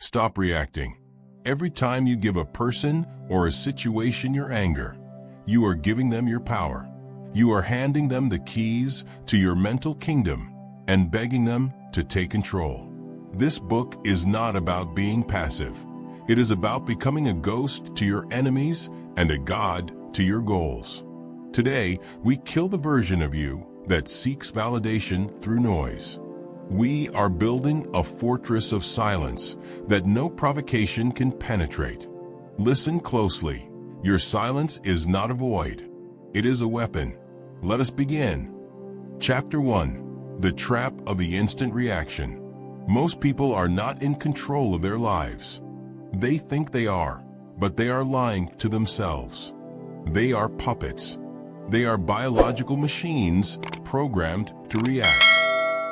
Stop reacting. Every time you give a person or a situation your anger, you are giving them your power. You are handing them the keys to your mental kingdom and begging them to take control. This book is not about being passive. It is about becoming a ghost to your enemies and a god to your goals. Today, we kill the version of you that seeks validation through noise. We are building a fortress of silence that no provocation can penetrate. Listen closely. Your silence is not a void. It is a weapon. Let us begin. Chapter 1. The Trap of the Instant Reaction. Most people are not in control of their lives. They think they are, but they are lying to themselves. They are puppets. They are biological machines programmed to react.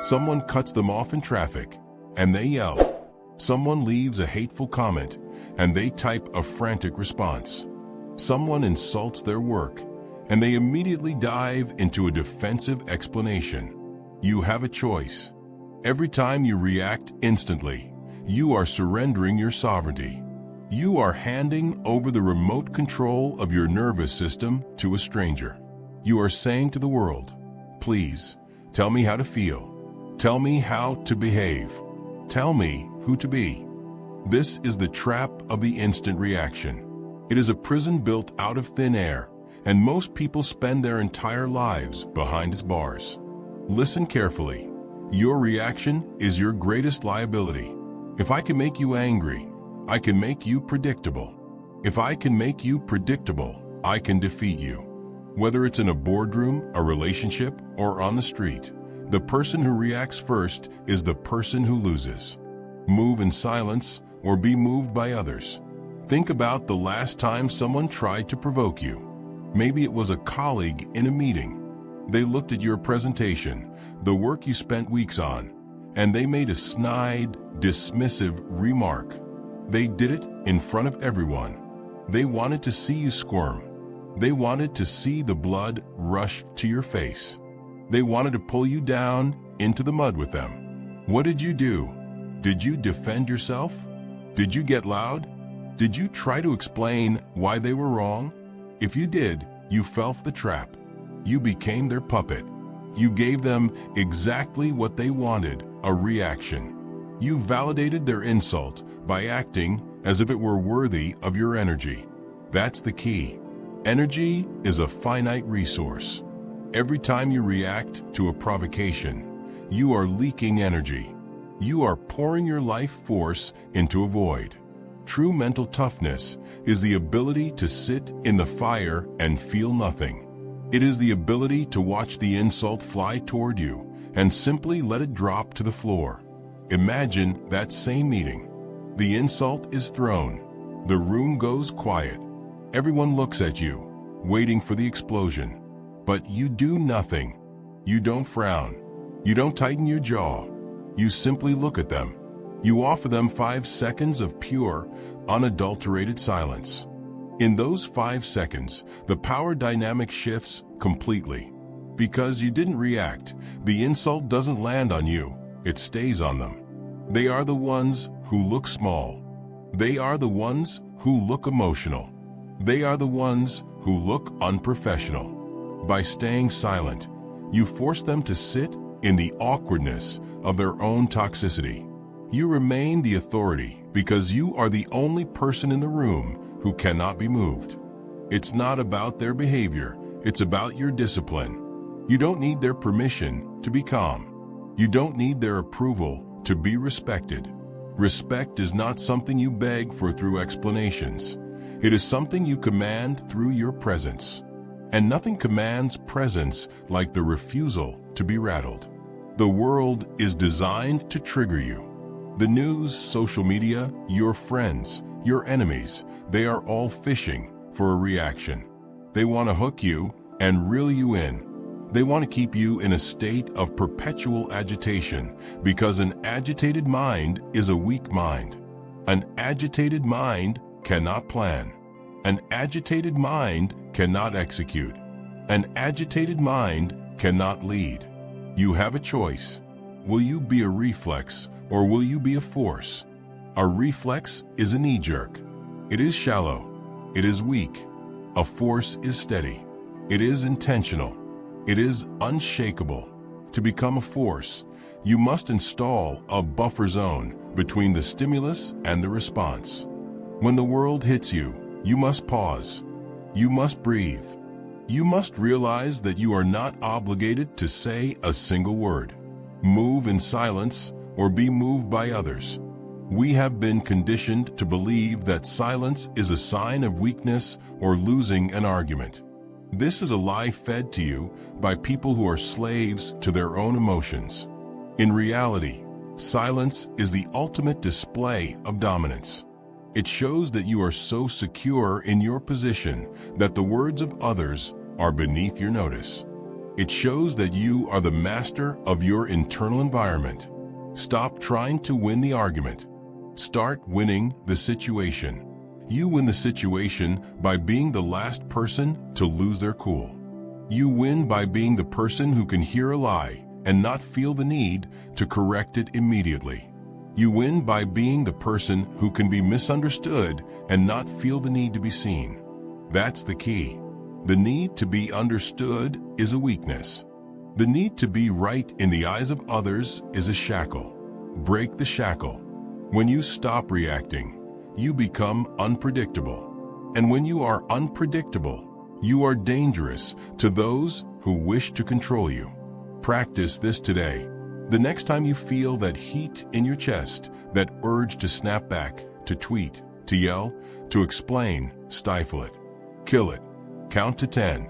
Someone cuts them off in traffic, and they yell. Someone leaves a hateful comment, and they type a frantic response. Someone insults their work, and they immediately dive into a defensive explanation. You have a choice. Every time you react instantly, you are surrendering your sovereignty. You are handing over the remote control of your nervous system to a stranger. You are saying to the world, please, tell me how to feel. Tell me how to behave. Tell me who to be. This is the trap of the instant reaction. It is a prison built out of thin air, and most people spend their entire lives behind its bars. Listen carefully. Your reaction is your greatest liability. If I can make you angry, I can make you predictable. If I can make you predictable, I can defeat you. Whether it's in a boardroom, a relationship, or on the street, the person who reacts first is the person who loses. Move in silence or be moved by others. Think about the last time someone tried to provoke you. Maybe it was a colleague in a meeting. They looked at your presentation, the work you spent weeks on, and they made a snide, dismissive remark. They did it in front of everyone. They wanted to see you squirm. They wanted to see the blood rush to your face. They wanted to pull you down into the mud with them. What did you do? Did you defend yourself? Did you get loud? Did you try to explain why they were wrong? If you did, you fell for the trap. You became their puppet. You gave them exactly what they wanted, a reaction. You validated their insult by acting as if it were worthy of your energy. That's the key. Energy is a finite resource. Every time you react to a provocation, you are leaking energy. You are pouring your life force into a void. True mental toughness is the ability to sit in the fire and feel nothing. It is the ability to watch the insult fly toward you and simply let it drop to the floor. Imagine that same meeting. The insult is thrown. The room goes quiet. Everyone looks at you, waiting for the explosion. But you do nothing. You don't frown. You don't tighten your jaw. You simply look at them. You offer them 5 seconds of pure, unadulterated silence. In those 5 seconds, the power dynamic shifts completely. Because you didn't react, the insult doesn't land on you, it stays on them. They are the ones who look small. They are the ones who look emotional. They are the ones who look unprofessional. By staying silent, you force them to sit in the awkwardness of their own toxicity. You remain the authority because you are the only person in the room who cannot be moved. It's not about their behavior, it's about your discipline. You don't need their permission to be calm. You don't need their approval to be respected. Respect is not something you beg for through explanations. It is something you command through your presence. And nothing commands presence like the refusal to be rattled. The world is designed to trigger you. The news, social media, your friends, your enemies, they are all fishing for a reaction. They want to hook you and reel you in. They want to keep you in a state of perpetual agitation because an agitated mind is a weak mind. An agitated mind cannot plan. An agitated mind cannot execute. An agitated mind cannot lead. You have a choice. Will you be a reflex or will you be a force? Our reflex is a knee-jerk. It is shallow. It is weak. A force is steady. It is intentional. It is unshakable. To become a force, you must install a buffer zone between the stimulus and the response. When the world hits you, you must pause. You must breathe. You must realize that you are not obligated to say a single word. Move in silence or be moved by others. We have been conditioned to believe that silence is a sign of weakness or losing an argument. This is a lie fed to you by people who are slaves to their own emotions. In reality, silence is the ultimate display of dominance. It shows that you are so secure in your position that the words of others are beneath your notice. It shows that you are the master of your internal environment. Stop trying to win the argument. Start winning the situation. You win the situation by being the last person to lose their cool. You win by being the person who can hear a lie and not feel the need to correct it immediately. You win by being the person who can be misunderstood and not feel the need to be seen. That's the key. The need to be understood is a weakness. The need to be right in the eyes of others is a shackle. Break the shackle. When you stop reacting, you become unpredictable. And when you are unpredictable, you are dangerous to those who wish to control you. Practice this today. The next time you feel that heat in your chest, that urge to snap back, to tweet, to yell, to explain, stifle it. Kill it. Count to 10.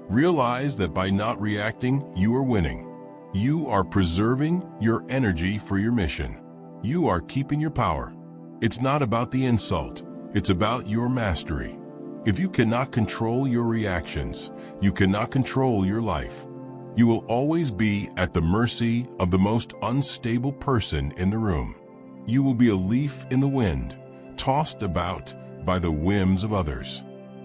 Realize that by not reacting, you are winning. You are preserving your energy for your mission. You are keeping your power. It's not about the insult. It's about your mastery. If you cannot control your reactions, you cannot control your life. You will always be at the mercy of the most unstable person in the room. You will be a leaf in the wind, tossed about by the whims of others.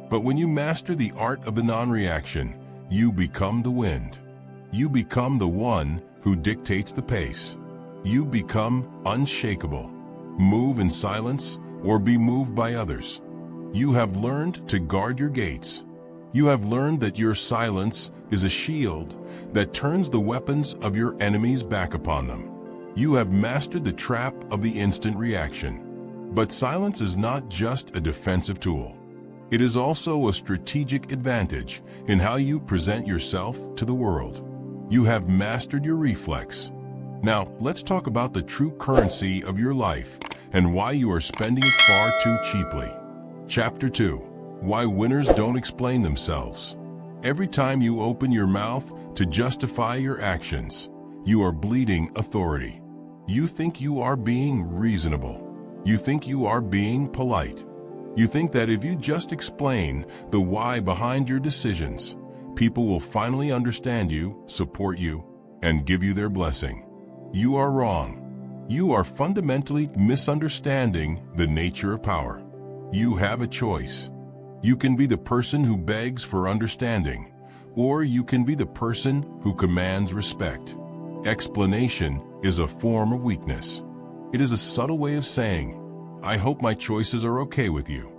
But when you master the art of the non-reaction, you become the wind. You become the one who dictates the pace. You become unshakable. Move in silence or be moved by others. You have learned to guard your gates. You have learned that your silence is a shield that turns the weapons of your enemies back upon them. You have mastered the trap of the instant reaction. But silence is not just a defensive tool. It is also a strategic advantage in how you present yourself to the world. You have mastered your reflex. Now, let's talk about the true currency of your life and why you are spending it far too cheaply. Chapter 2. Why winners don't explain themselves. Every time you open your mouth to justify your actions, you are bleeding authority. You think you are being reasonable. You think you are being polite. You think that if you just explain the why behind your decisions, people will finally understand you, support you, and give you their blessing. You are wrong. You are fundamentally misunderstanding the nature of power. You have a choice. You can be the person who begs for understanding, or you can be the person who commands respect. Explanation is a form of weakness. It is a subtle way of saying, I hope my choices are okay with you.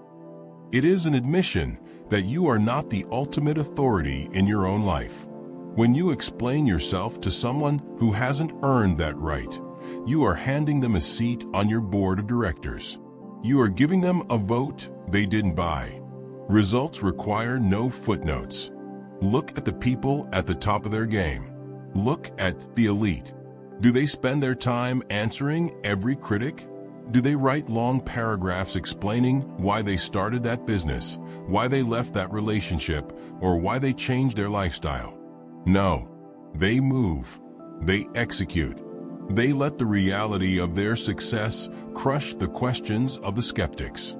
It is an admission that you are not the ultimate authority in your own life. When you explain yourself to someone who hasn't earned that right, you are handing them a seat on your board of directors. You are giving them a vote they didn't buy. Results require no footnotes. Look at the people at the top of their game. Look at the elite. Do they spend their time answering every critic? Do they write long paragraphs explaining why they started that business, why they left that relationship, or why they changed their lifestyle? No. They move. They execute. They let the reality of their success crush the questions of the skeptics.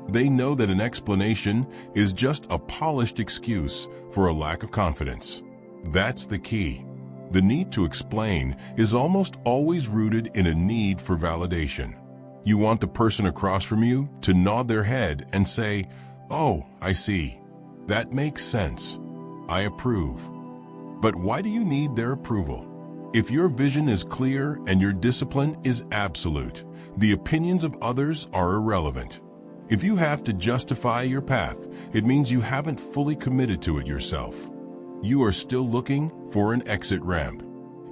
They know that an explanation is just a polished excuse for a lack of confidence. That's the key. The need to explain is almost always rooted in a need for validation. You want the person across from you to nod their head and say, "Oh, I see. That makes sense. I approve." But why do you need their approval? If your vision is clear and your discipline is absolute, The opinions of others are irrelevant. If you have to justify your path, it means you haven't fully committed to it yourself. You are still looking for an exit ramp.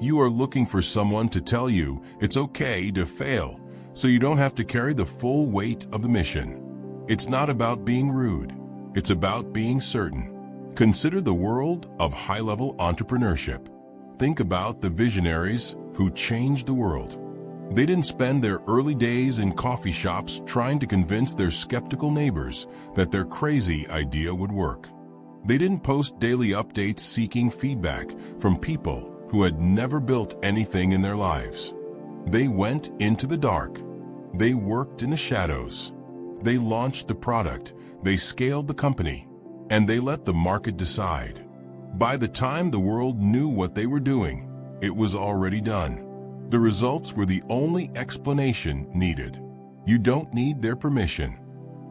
You are looking for someone to tell you it's okay to fail, so you don't have to carry the full weight of the mission. It's not about being rude. It's about being certain. Consider the world of high-level entrepreneurship. Think about the visionaries who changed the world. They didn't spend their early days in coffee shops trying to convince their skeptical neighbors that their crazy idea would work. They didn't post daily updates seeking feedback from people who had never built anything in their lives. They went into the dark. They worked in the shadows. They launched the product. They scaled the company. And they let the market decide. By the time the world knew what they were doing, it was already done. The results were the only explanation needed. You don't need their permission.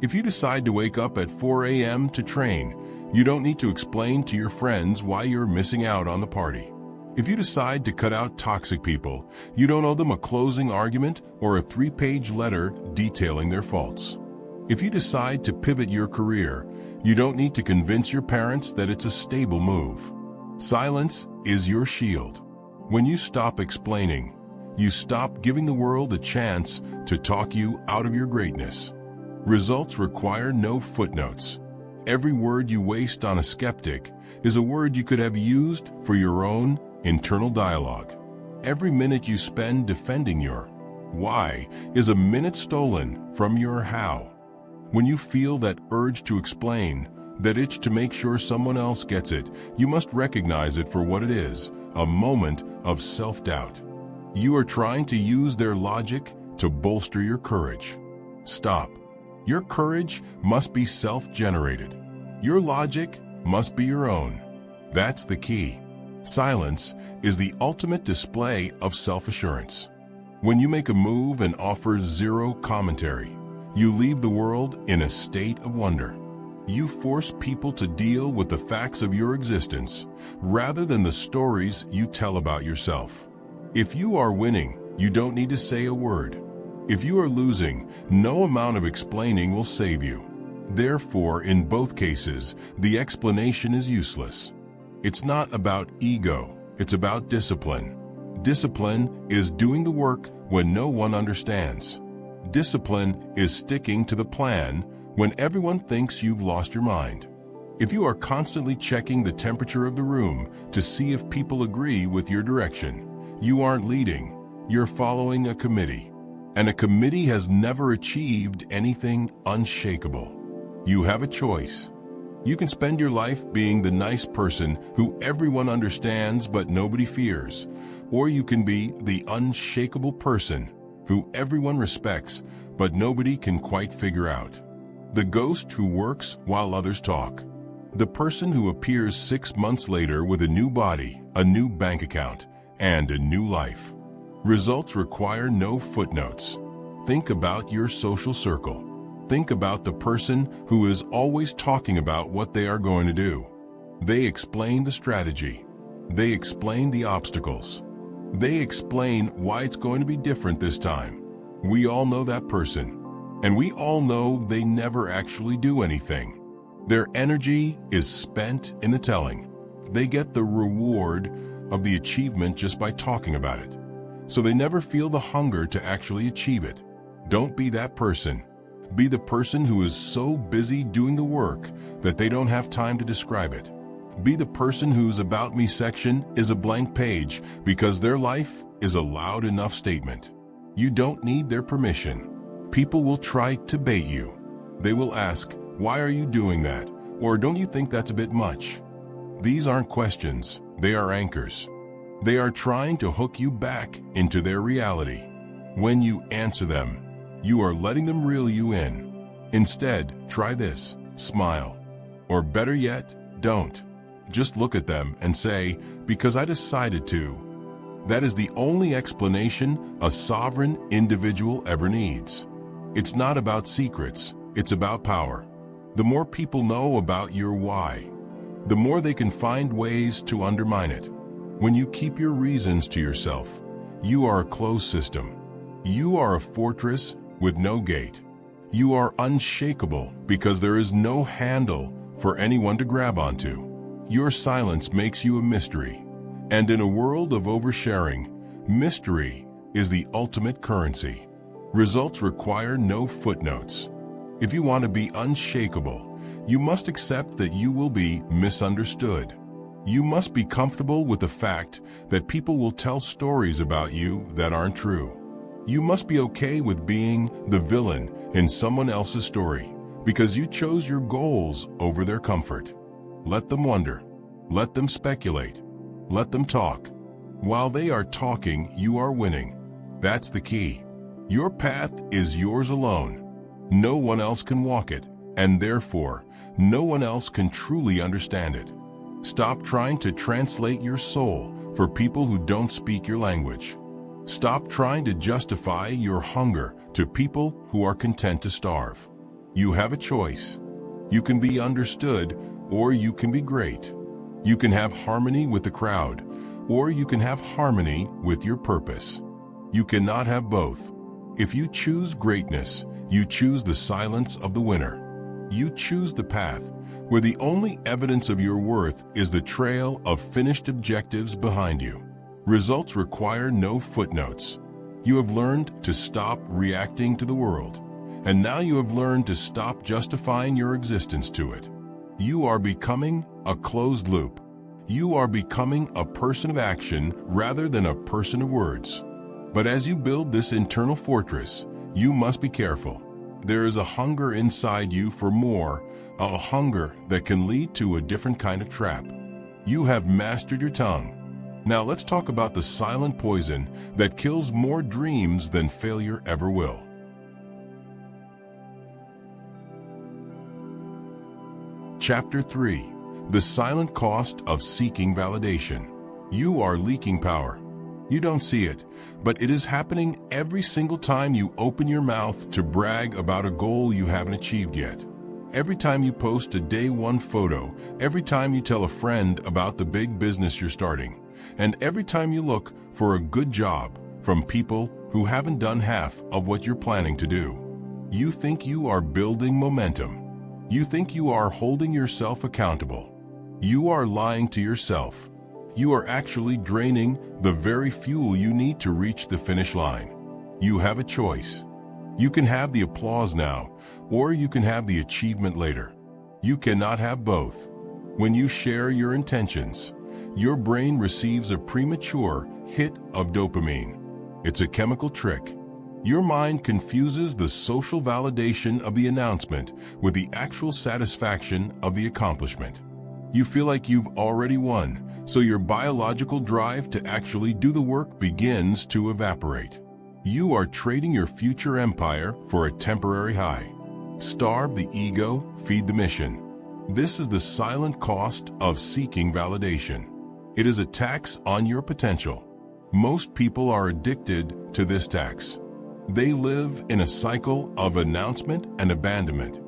If you decide to wake up at 4 a.m. to train, you don't need to explain to your friends why you're missing out on the party. If you decide to cut out toxic people, you don't owe them a closing argument or a 3-page letter detailing their faults. If you decide to pivot your career, you don't need to convince your parents that it's a stable move. Silence is your shield. When you stop explaining, you stop giving the world a chance to talk you out of your greatness. Results require no footnotes. Every word you waste on a skeptic is a word you could have used for your own internal dialogue. Every minute you spend defending your why is a minute stolen from your how. When you feel that urge to explain, that itch to make sure someone else gets it, you must recognize it for what it is, a moment of self-doubt. You are trying to use their logic to bolster your courage. Stop. Your courage must be self-generated. Your logic must be your own. That's the key. Silence is the ultimate display of self-assurance. When you make a move and offer zero commentary, you leave the world in a state of wonder. You force people to deal with the facts of your existence rather than the stories you tell about yourself. If you are winning, you don't need to say a word. If you are losing, no amount of explaining will save you. Therefore, in both cases, the explanation is useless. It's not about ego, it's about discipline. Discipline is doing the work when no one understands. Discipline is sticking to the plan when everyone thinks you've lost your mind. If you are constantly checking the temperature of the room to see if people agree with your direction, you aren't leading, you're following a committee. And a committee has never achieved anything unshakable. You have a choice. You can spend your life being the nice person who everyone understands but nobody fears, or you can be the unshakable person who everyone respects but nobody can quite figure out. The ghost who works while others talk. The person who appears 6 months later with a new body, a new bank account, and a new life. Results require no footnotes. Think about your social circle. Think about the person who is always talking about what they are going to do. They explain the strategy. They explain the obstacles. They explain why it's going to be different this time. We all know that person. And we all know they never actually do anything. Their energy is spent in the telling. They get the reward of the achievement just by talking about it. So they never feel the hunger to actually achieve it. Don't be that person. Be the person who is so busy doing the work that they don't have time to describe it. Be the person whose About Me section is a blank page because their life is a loud enough statement. You don't need their permission. People will try to bait you. They will ask, "Why are you doing that?" Or "Don't you think that's a bit much?" These aren't questions, they are anchors. They are trying to hook you back into their reality. When you answer them, you are letting them reel you in. Instead, try this, smile. Or better yet, don't. Just look at them and say, "Because I decided to." That is the only explanation a sovereign individual ever needs. It's not about secrets, it's about power. The more people know about your why, the more they can find ways to undermine it. When you keep your reasons to yourself, you are a closed system. You are a fortress with no gate. You are unshakable because there is no handle for anyone to grab onto. Your silence makes you a mystery. And in a world of oversharing, mystery is the ultimate currency. Results require no footnotes. If you want to be unshakable, you must accept that you will be misunderstood. You must be comfortable with the fact that people will tell stories about you that aren't true. You must be okay with being the villain in someone else's story because you chose your goals over their comfort. Let them wonder. Let them speculate. Let them talk. While they are talking, you are winning. That's the key. Your path is yours alone. No one else can walk it, and therefore, no one else can truly understand it. Stop trying to translate your soul for people who don't speak your language. Stop trying to justify your hunger to people who are content to starve. You have a choice. You can be understood, or you can be great. You can have harmony with the crowd, or you can have harmony with your purpose. You cannot have both. If you choose greatness, you choose the silence of the winner. You choose the path where the only evidence of your worth is the trail of finished objectives behind you. Results require no footnotes. You have learned to stop reacting to the world, and now you have learned to stop justifying your existence to it. You are becoming a closed loop. You are becoming a person of action rather than a person of words. But as you build this internal fortress, you must be careful. There is a hunger inside you for more, a hunger that can lead to a different kind of trap. You have mastered your tongue. Now let's talk about the silent poison that kills more dreams than failure ever will. Chapter 3. The Silent Cost of Seeking Validation. You are leaking power. You don't see it, but it is happening every single time you open your mouth to brag about a goal you haven't achieved yet. Every time you post a day one photo, every time you tell a friend about the big business you're starting, and every time you look for a good job from people who haven't done half of what you're planning to do. You think you are building momentum. You think you are holding yourself accountable. You are lying to yourself. You are actually draining the very fuel you need to reach the finish line. You have a choice. You can have the applause now, or you can have the achievement later. You cannot have both. When you share your intentions, your brain receives a premature hit of dopamine. It's a chemical trick. Your mind confuses the social validation of the announcement with the actual satisfaction of the accomplishment. You feel like you've already won, so your biological drive to actually do the work begins to evaporate. You are trading your future empire for a temporary high. Starve the ego, feed the mission. This is the silent cost of seeking validation. It is a tax on your potential. Most people are addicted to this tax. They live in a cycle of announcement and abandonment.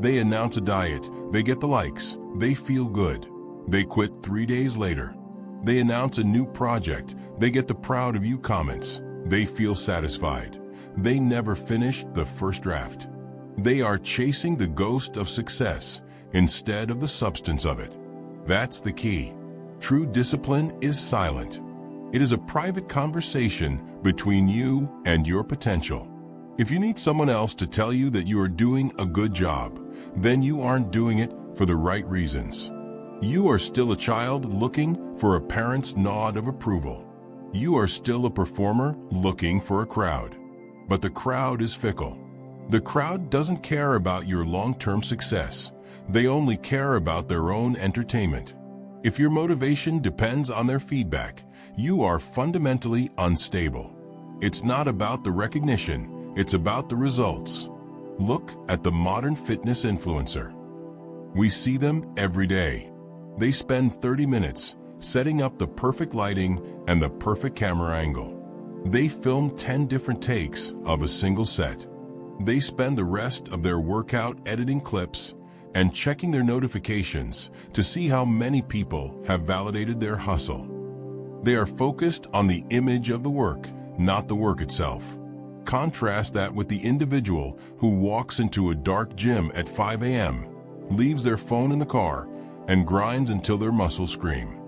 They announce a diet, they get the likes, they feel good. They quit 3 days later. They announce a new project, they get the proud of you comments, they feel satisfied. They never finish the first draft. They are chasing the ghost of success instead of the substance of it. That's the key. True discipline is silent. It is a private conversation between you and your potential. If you need someone else to tell you that you are doing a good job, then you aren't doing it for the right reasons. You are still a child looking for a parent's nod of approval. You are still a performer looking for a crowd. But the crowd is fickle. The crowd doesn't care about your long-term success. They only care about their own entertainment. If your motivation depends on their feedback, you are fundamentally unstable. It's not about the recognition, it's about the results. Look at the modern fitness influencer. We see them every day. They spend 30 minutes setting up the perfect lighting and the perfect camera angle. They film 10 different takes of a single set. They spend the rest of their workout editing clips and checking their notifications to see how many people have validated their hustle. They are focused on the image of the work, not the work itself. Contrast that with the individual who walks into a dark gym at 5 a.m., leaves their phone in the car, and grinds until their muscles scream.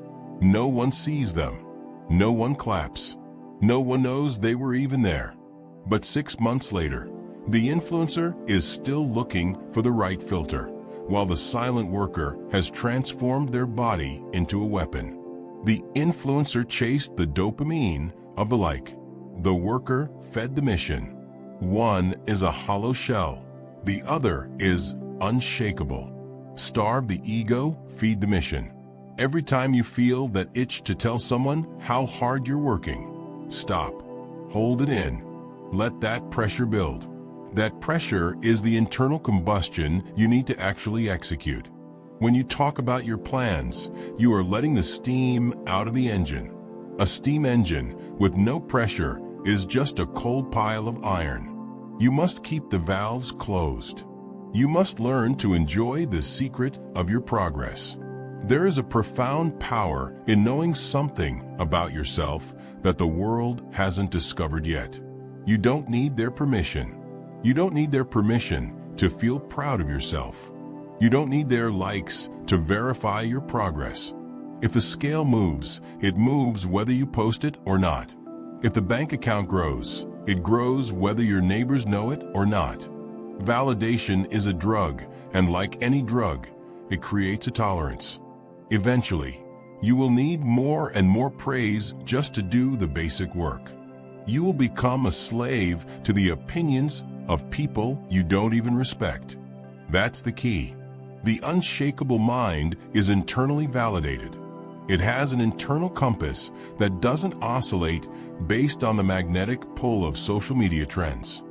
No one sees them. No one claps. No one knows they were even there. But 6 months later, the influencer is still looking for the right filter, while the silent worker has transformed their body into a weapon. The influencer chased the dopamine of the like. The worker fed the mission. One is a hollow shell. The other is unshakable. Starve the ego, feed the mission. Every time you feel that itch to tell someone how hard you're working, stop. Hold it in. Let that pressure build. That pressure is the internal combustion you need to actually execute. When you talk about your plans, you are letting the steam out of the engine. A steam engine with no pressure is just a cold pile of iron. You must keep the valves closed. You must learn to enjoy the secret of your progress. There is a profound power in knowing something about yourself that the world hasn't discovered yet. You don't need their permission. You don't need their permission to feel proud of yourself. You don't need their likes to verify your progress. If the scale moves, it moves whether you post it or not. If the bank account grows, it grows whether your neighbors know it or not. Validation is a drug, and like any drug, it creates a tolerance. Eventually, you will need more and more praise just to do the basic work. You will become a slave to the opinions of people you don't even respect. That's the key. The unshakable mind is internally validated. It has an internal compass that doesn't oscillate based on the magnetic pull of social media trends.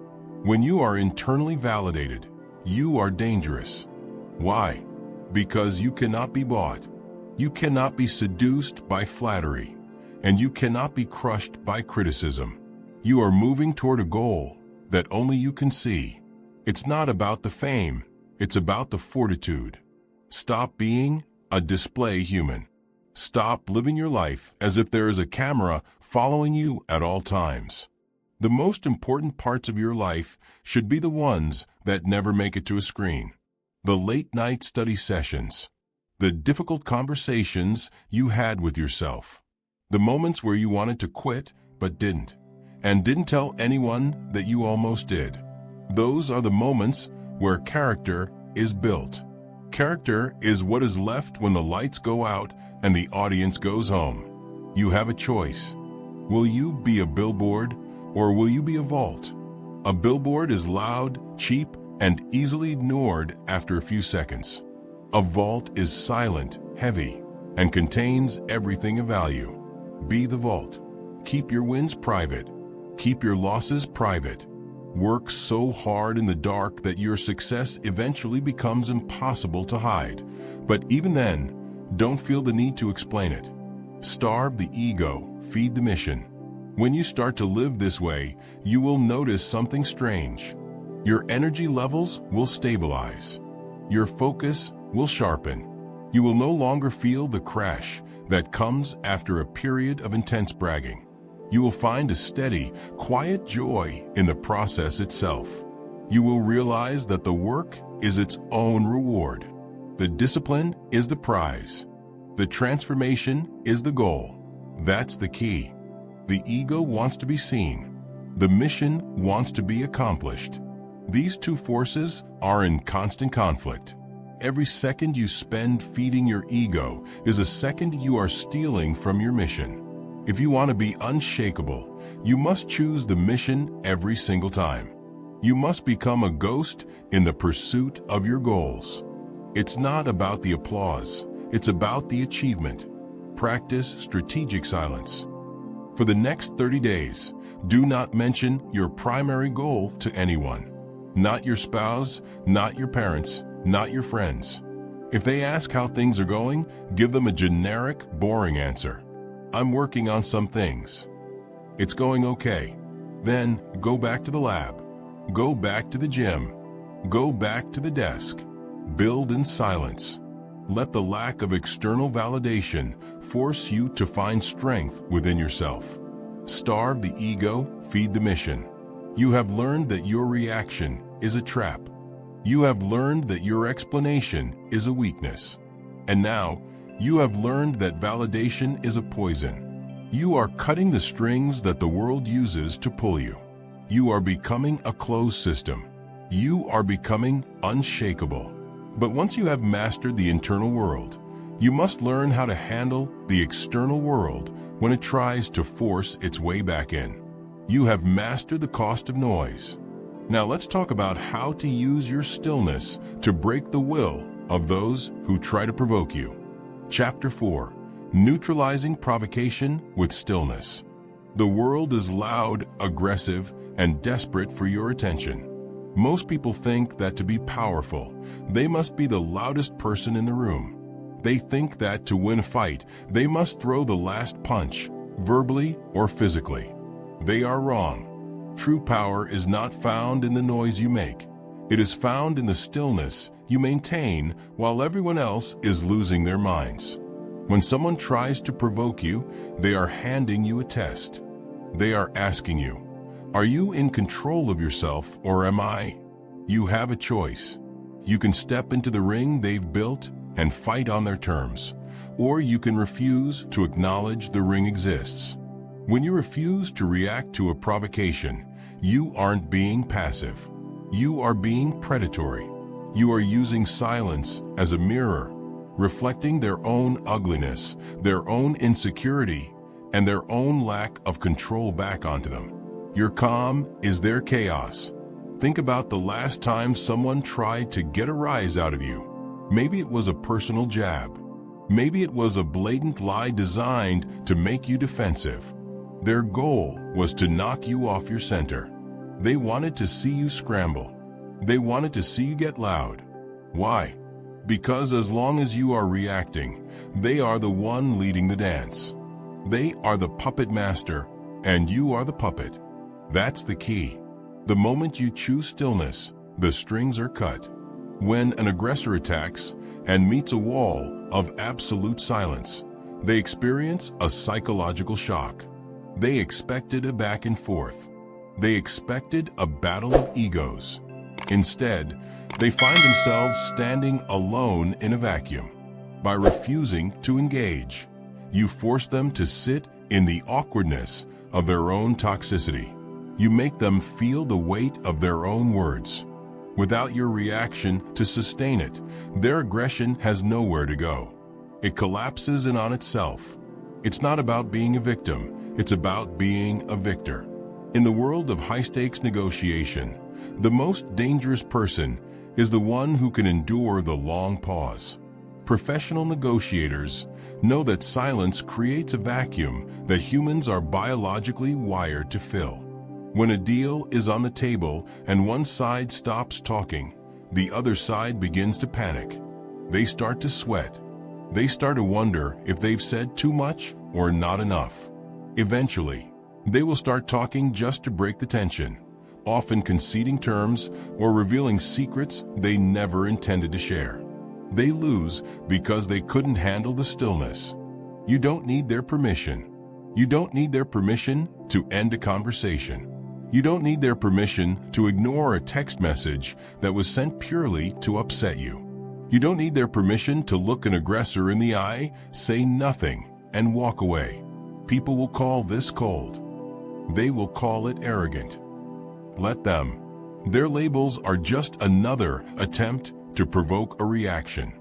When you are internally validated, you are dangerous. Why? Because you cannot be bought. You cannot be seduced by flattery, and you cannot be crushed by criticism. You are moving toward a goal that only you can see. It's not about the fame, it's about the fortitude. Stop being a display human. Stop living your life as if there is a camera following you at all times. The most important parts of your life should be the ones that never make it to a screen. The late-night study sessions. The difficult conversations you had with yourself. The moments where you wanted to quit but didn't, and didn't tell anyone that you almost did. Those are the moments where character is built. Character is what is left when the lights go out and the audience goes home. You have a choice. Will you be a billboard or will you be a vault? A billboard is loud, cheap, and easily ignored after a few seconds. A vault is silent, heavy, and contains everything of value. Be the vault. Keep your wins private. Keep your losses private. Work so hard in the dark that your success eventually becomes impossible to hide. But even then, don't feel the need to explain it. Starve the ego, feed the mission. When you start to live this way, you will notice something strange. Your energy levels will stabilize. Your focus will sharpen. You will no longer feel the crash that comes after a period of intense bragging. You will find a steady, quiet joy in the process itself. You will realize that the work is its own reward. The discipline is the prize. The transformation is the goal. That's the key. The ego wants to be seen. The mission wants to be accomplished. These two forces are in constant conflict. Every second you spend feeding your ego is a second you are stealing from your mission. If you want to be unshakable, you must choose the mission every single time. You must become a ghost in the pursuit of your goals. It's not about the applause, it's about the achievement. Practice strategic silence. For the next 30 days, do not mention your primary goal to anyone. Not your spouse, not your parents, not your friends. If they ask how things are going, give them a generic, boring answer. I'm working on some things. It's going okay. Then go back to the lab. Go back to the gym. Go back to the desk. Build in silence. Let the lack of external validation force you to find strength within yourself. Starve the ego, feed the mission. You have learned that your reaction is a trap. You have learned that your explanation is a weakness. And now, you have learned that validation is a poison. You are cutting the strings that the world uses to pull you. You are becoming a closed system. You are becoming unshakable. But once you have mastered the internal world, you must learn how to handle the external world when it tries to force its way back in. You have mastered the cost of noise. Now let's talk about how to use your stillness to break the will of those who try to provoke you. Chapter 4. Neutralizing Provocation with Stillness. The world is loud, aggressive, and desperate for your attention. Most people think that to be powerful, they must be the loudest person in the room. They think that to win a fight, they must throw the last punch, verbally or physically. They are wrong. True power is not found in the noise you make. It is found in the stillness you maintain while everyone else is losing their minds. When someone tries to provoke you, they are handing you a test. They are asking you, are you in control of yourself or am I? You have a choice. You can step into the ring they've built and fight on their terms, or you can refuse to acknowledge the ring exists. When you refuse to react to a provocation, you aren't being passive. You are being predatory. You are using silence as a mirror, reflecting their own ugliness, their own insecurity, and their own lack of control back onto them. Your calm is their chaos. Think about the last time someone tried to get a rise out of you. Maybe it was a personal jab. Maybe it was a blatant lie designed to make you defensive. Their goal was to knock you off your center. They wanted to see you scramble. They wanted to see you get loud. Why? Because as long as you are reacting, they are the one leading the dance. They are the puppet master, and you are the puppet. That's the key. The moment you choose stillness, the strings are cut. When an aggressor attacks and meets a wall of absolute silence, they experience a psychological shock. They expected a back and forth. They expected a battle of egos. Instead, they find themselves standing alone in a vacuum. By refusing to engage, you force them to sit in the awkwardness of their own toxicity. You make them feel the weight of their own words. Without your reaction to sustain it, their aggression has nowhere to go. It collapses in on itself. It's not about being a victim, it's about being a victor. In the world of high-stakes negotiation, the most dangerous person is the one who can endure the long pause. Professional negotiators know that silence creates a vacuum that humans are biologically wired to fill. When a deal is on the table and one side stops talking, the other side begins to panic. They start to sweat. They start to wonder if they've said too much or not enough. Eventually, they will start talking just to break the tension, often conceding terms or revealing secrets they never intended to share. They lose because they couldn't handle the stillness. You don't need their permission. You don't need their permission to end a conversation. You don't need their permission to ignore a text message that was sent purely to upset you. You don't need their permission to look an aggressor in the eye, say nothing, and walk away. People will call this cold. They will call it arrogant. Let them. Their labels are just another attempt to provoke a reaction.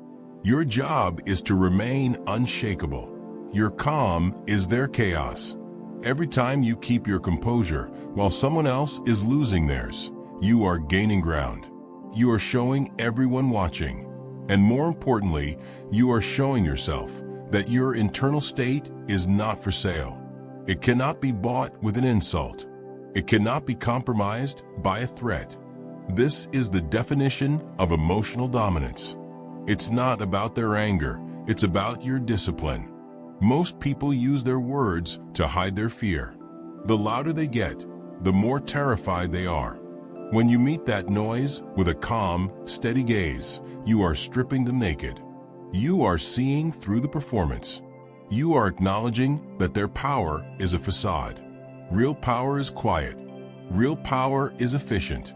Your job is to remain unshakable. Your calm is their chaos. Every time you keep your composure while someone else is losing theirs, you are gaining ground. You are showing everyone watching. And more importantly, you are showing yourself that your internal state is not for sale. It cannot be bought with an insult. It cannot be compromised by a threat. This is the definition of emotional dominance. It's not about their anger, it's about your discipline. Most people use their words to hide their fear. The louder they get, the more terrified they are. When you meet that noise with a calm, steady gaze, you are stripping them naked. You are seeing through the performance. You are acknowledging that their power is a facade. Real power is quiet. Real power is efficient.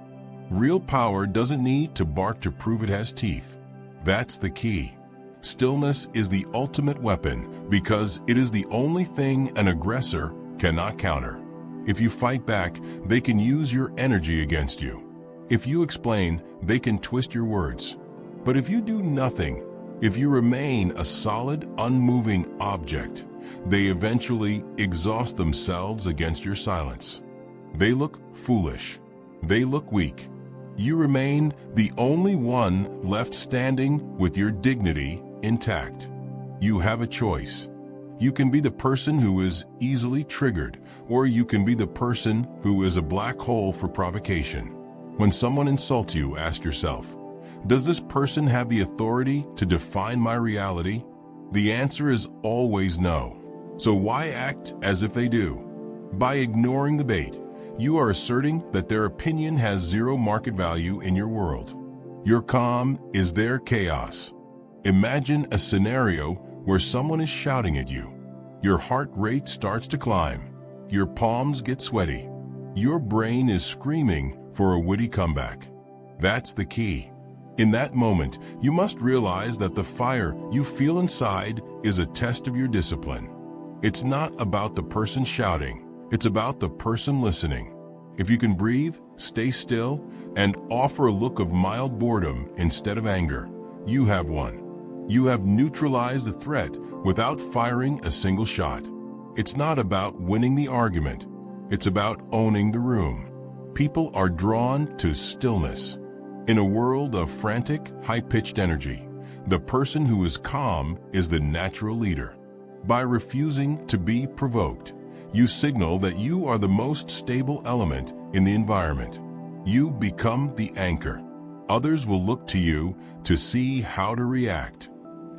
Real power doesn't need to bark to prove it has teeth. That's the key. Stillness is the ultimate weapon because it is the only thing an aggressor cannot counter. If you fight back, they can use your energy against you. If you explain, they can twist your words. But if you do nothing, if you remain a solid, unmoving object, they eventually exhaust themselves against your silence. They look foolish. They look weak. You remain the only one left standing with your dignity intact. You have a choice. You can be the person who is easily triggered, or you can be the person who is a black hole for provocation. When someone insults you, ask yourself, does this person have the authority to define my reality? The answer is always no. So why act as if they do? By ignoring the bait, you are asserting that their opinion has zero market value in your world. Your calm is their chaos. Imagine a scenario where someone is shouting at you. Your heart rate starts to climb. Your palms get sweaty. Your brain is screaming for a witty comeback. That's the key. In that moment, you must realize that the fire you feel inside is a test of your discipline. It's not about the person shouting. It's about the person listening. If you can breathe, stay still, and offer a look of mild boredom instead of anger, you have won. You have neutralized the threat without firing a single shot. It's not about winning the argument. It's about owning the room. People are drawn to stillness. In a world of frantic, high-pitched energy, the person who is calm is the natural leader. By refusing to be provoked, you signal that you are the most stable element in the environment. You become the anchor. Others will look to you to see how to react.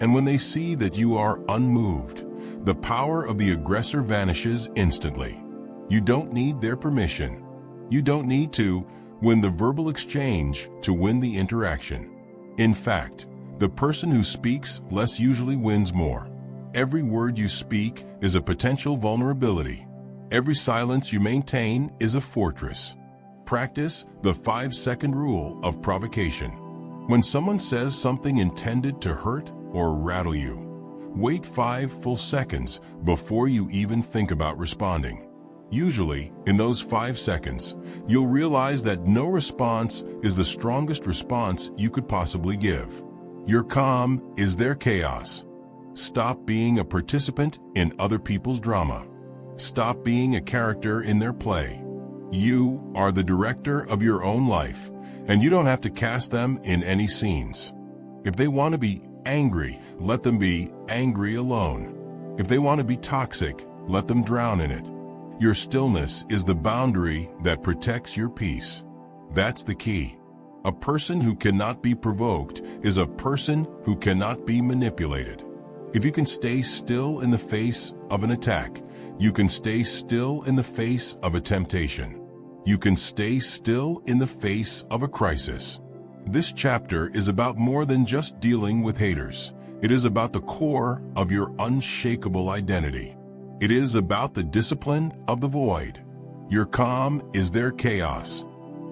And when they see that you are unmoved, the power of the aggressor vanishes instantly. You don't need their permission. You don't need to win the verbal exchange to win the interaction. In fact, the person who speaks less usually wins more. Every word you speak is a potential vulnerability. Every silence you maintain is a fortress. Practice the 5-second rule of provocation. When someone says something intended to hurt or rattle you, wait 5 full seconds before you even think about responding. Usually, in those 5 seconds, you'll realize that no response is the strongest response you could possibly give. Your calm is their chaos. Stop being a participant in other people's drama. Stop being a character in their play. You are the director of your own life, and you don't have to cast them in any scenes. If they want to be angry, let them be angry alone. If they want to be toxic, let them drown in it. Your stillness is the boundary that protects your peace. That's the key. A person who cannot be provoked is a person who cannot be manipulated. If you can stay still in the face of an attack, you can stay still in the face of a temptation. You can stay still in the face of a crisis. This chapter is about more than just dealing with haters. It is about the core of your unshakable identity. It is about the discipline of the void. Your calm is their chaos.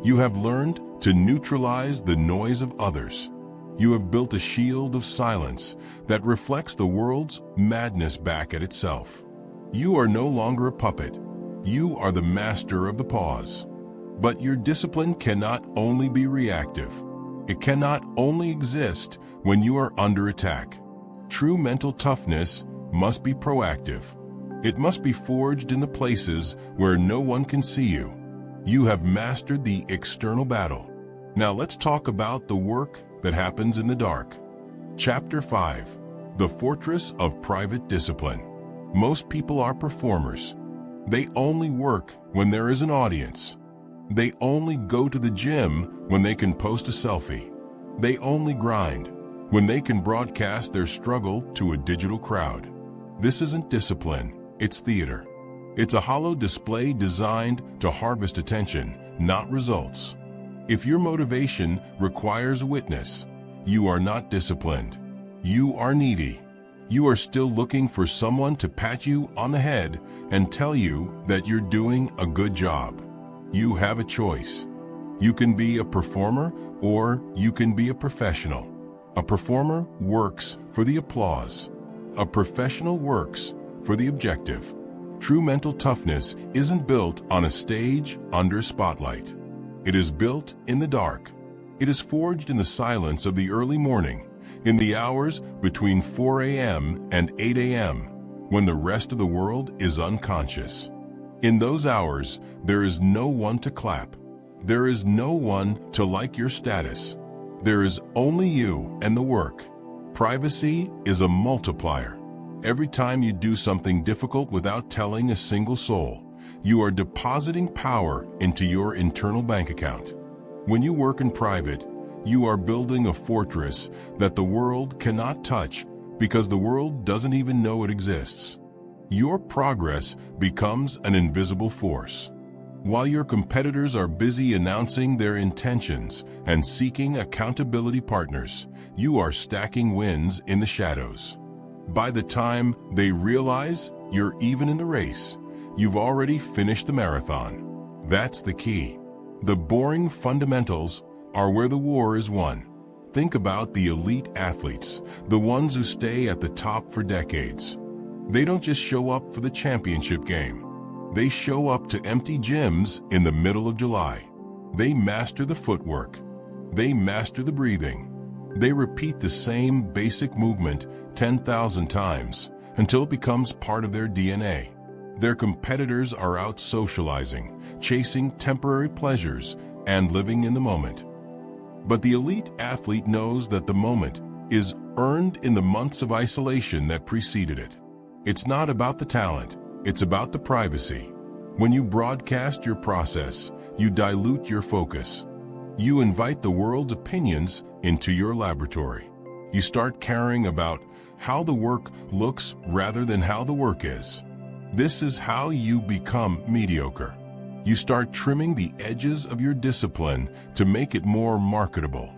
You have learned to neutralize the noise of others. You have built a shield of silence that reflects the world's madness back at itself. You are no longer a puppet. You are the master of the pause. But your discipline cannot only be reactive. It cannot only exist when you are under attack. True mental toughness must be proactive. It must be forged in the places where no one can see you. You have mastered the external battle. Now let's talk about the work that happens in the dark. Chapter 5. The Fortress of Private Discipline. Most people are performers. They only work when there is an audience. They only go to the gym when they can post a selfie. They only grind when they can broadcast their struggle to a digital crowd. This isn't discipline, it's theater. It's a hollow display designed to harvest attention, not results. If your motivation requires a witness, you are not disciplined. You are needy. You are still looking for someone to pat you on the head and tell you that you're doing a good job. You have a choice. You can be a performer or you can be a professional. A performer works for the applause. A professional works for the objective. True mental toughness isn't built on a stage under a spotlight. It is built in the dark. It is forged in the silence of the early morning, in the hours between 4 a.m. and 8 a.m., when the rest of the world is unconscious. In those hours, there is no one to clap. There is no one to like your status. There is only you and the work. Privacy is a multiplier. Every time you do something difficult without telling a single soul, you are depositing power into your internal bank account. When you work in private, you are building a fortress that the world cannot touch because the world doesn't even know it exists. Your progress becomes an invisible force. While your competitors are busy announcing their intentions and seeking accountability partners, you are stacking wins in the shadows. By the time they realize you're even in the race, you've already finished the marathon. That's the key. The boring fundamentals are where the war is won. Think about the elite athletes, the ones who stay at the top for decades. They don't just show up for the championship game. They show up to empty gyms in the middle of July. They master the footwork. They master the breathing. They repeat the same basic movement 10,000 times until it becomes part of their DNA. Their competitors are out socializing, chasing temporary pleasures, and living in the moment. But the elite athlete knows that the moment is earned in the months of isolation that preceded it. It's not about the talent, it's about the privacy. When you broadcast your process, you dilute your focus. You invite the world's opinions into your laboratory. You start caring about how the work looks rather than how the work is. This is how you become mediocre. You start trimming the edges of your discipline to make it more marketable.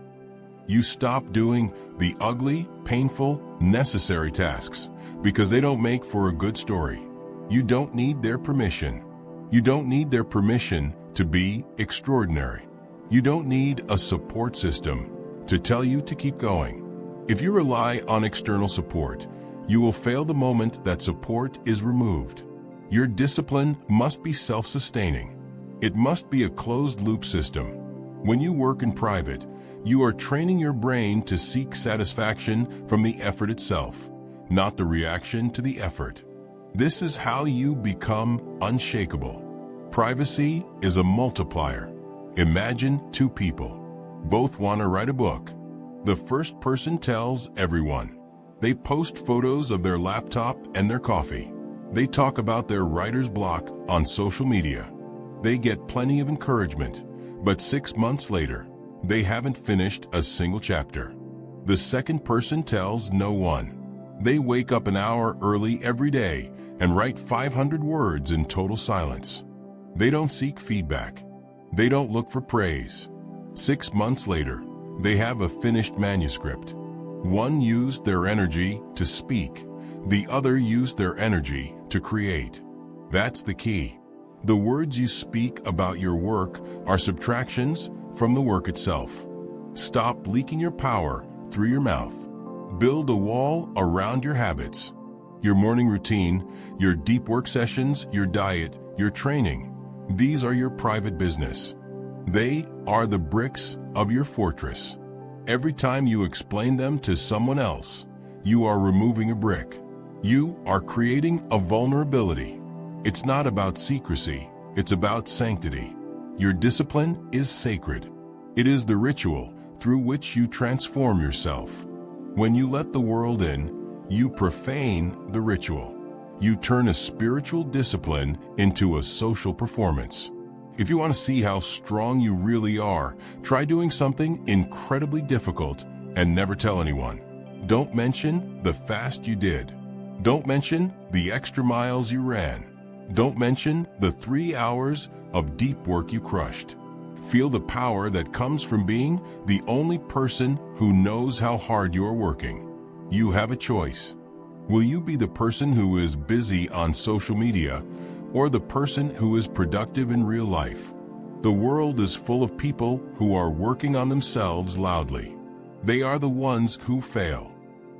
You stop doing the ugly, painful, necessary tasks because they don't make for a good story. You don't need their permission. You don't need their permission to be extraordinary. You don't need a support system to tell you to keep going. If you rely on external support, you will fail the moment that support is removed. Your discipline must be self-sustaining. It must be a closed-loop system. When you work in private, you are training your brain to seek satisfaction from the effort itself, not the reaction to the effort. This is how you become unshakable. Privacy is a multiplier. Imagine two people. Both want to write a book. The first person tells everyone. They post photos of their laptop and their coffee. They talk about their writer's block on social media. They get plenty of encouragement, but 6 months later, they haven't finished a single chapter. The second person tells no one. They wake up an hour early every day and write 500 words in total silence. They don't seek feedback. They don't look for praise. 6 months later, they have a finished manuscript. One used their energy to speak. The other used their energy to create. That's the key. The words you speak about your work are subtractions from the work itself. Stop leaking your power through your mouth. Build a wall around your habits. Your morning routine, your deep work sessions, your diet, your training. These are your private business. They are the bricks of your fortress. Every time you explain them to someone else, you are removing a brick. You are creating a vulnerability. It's not about secrecy, it's about sanctity. Your discipline is sacred. It is the ritual through which you transform yourself. When you let the world in, you profane the ritual. You turn a spiritual discipline into a social performance. If you want to see how strong you really are, try doing something incredibly difficult and never tell anyone. Don't mention the fast you did. Don't mention the extra miles you ran. Don't mention the 3 hours of deep work you crushed. Feel the power that comes from being the only person who knows how hard you are working. You have a choice. Will you be the person who is busy on social media or the person who is productive in real life? The world is full of people who are working on themselves loudly. They are the ones who fail.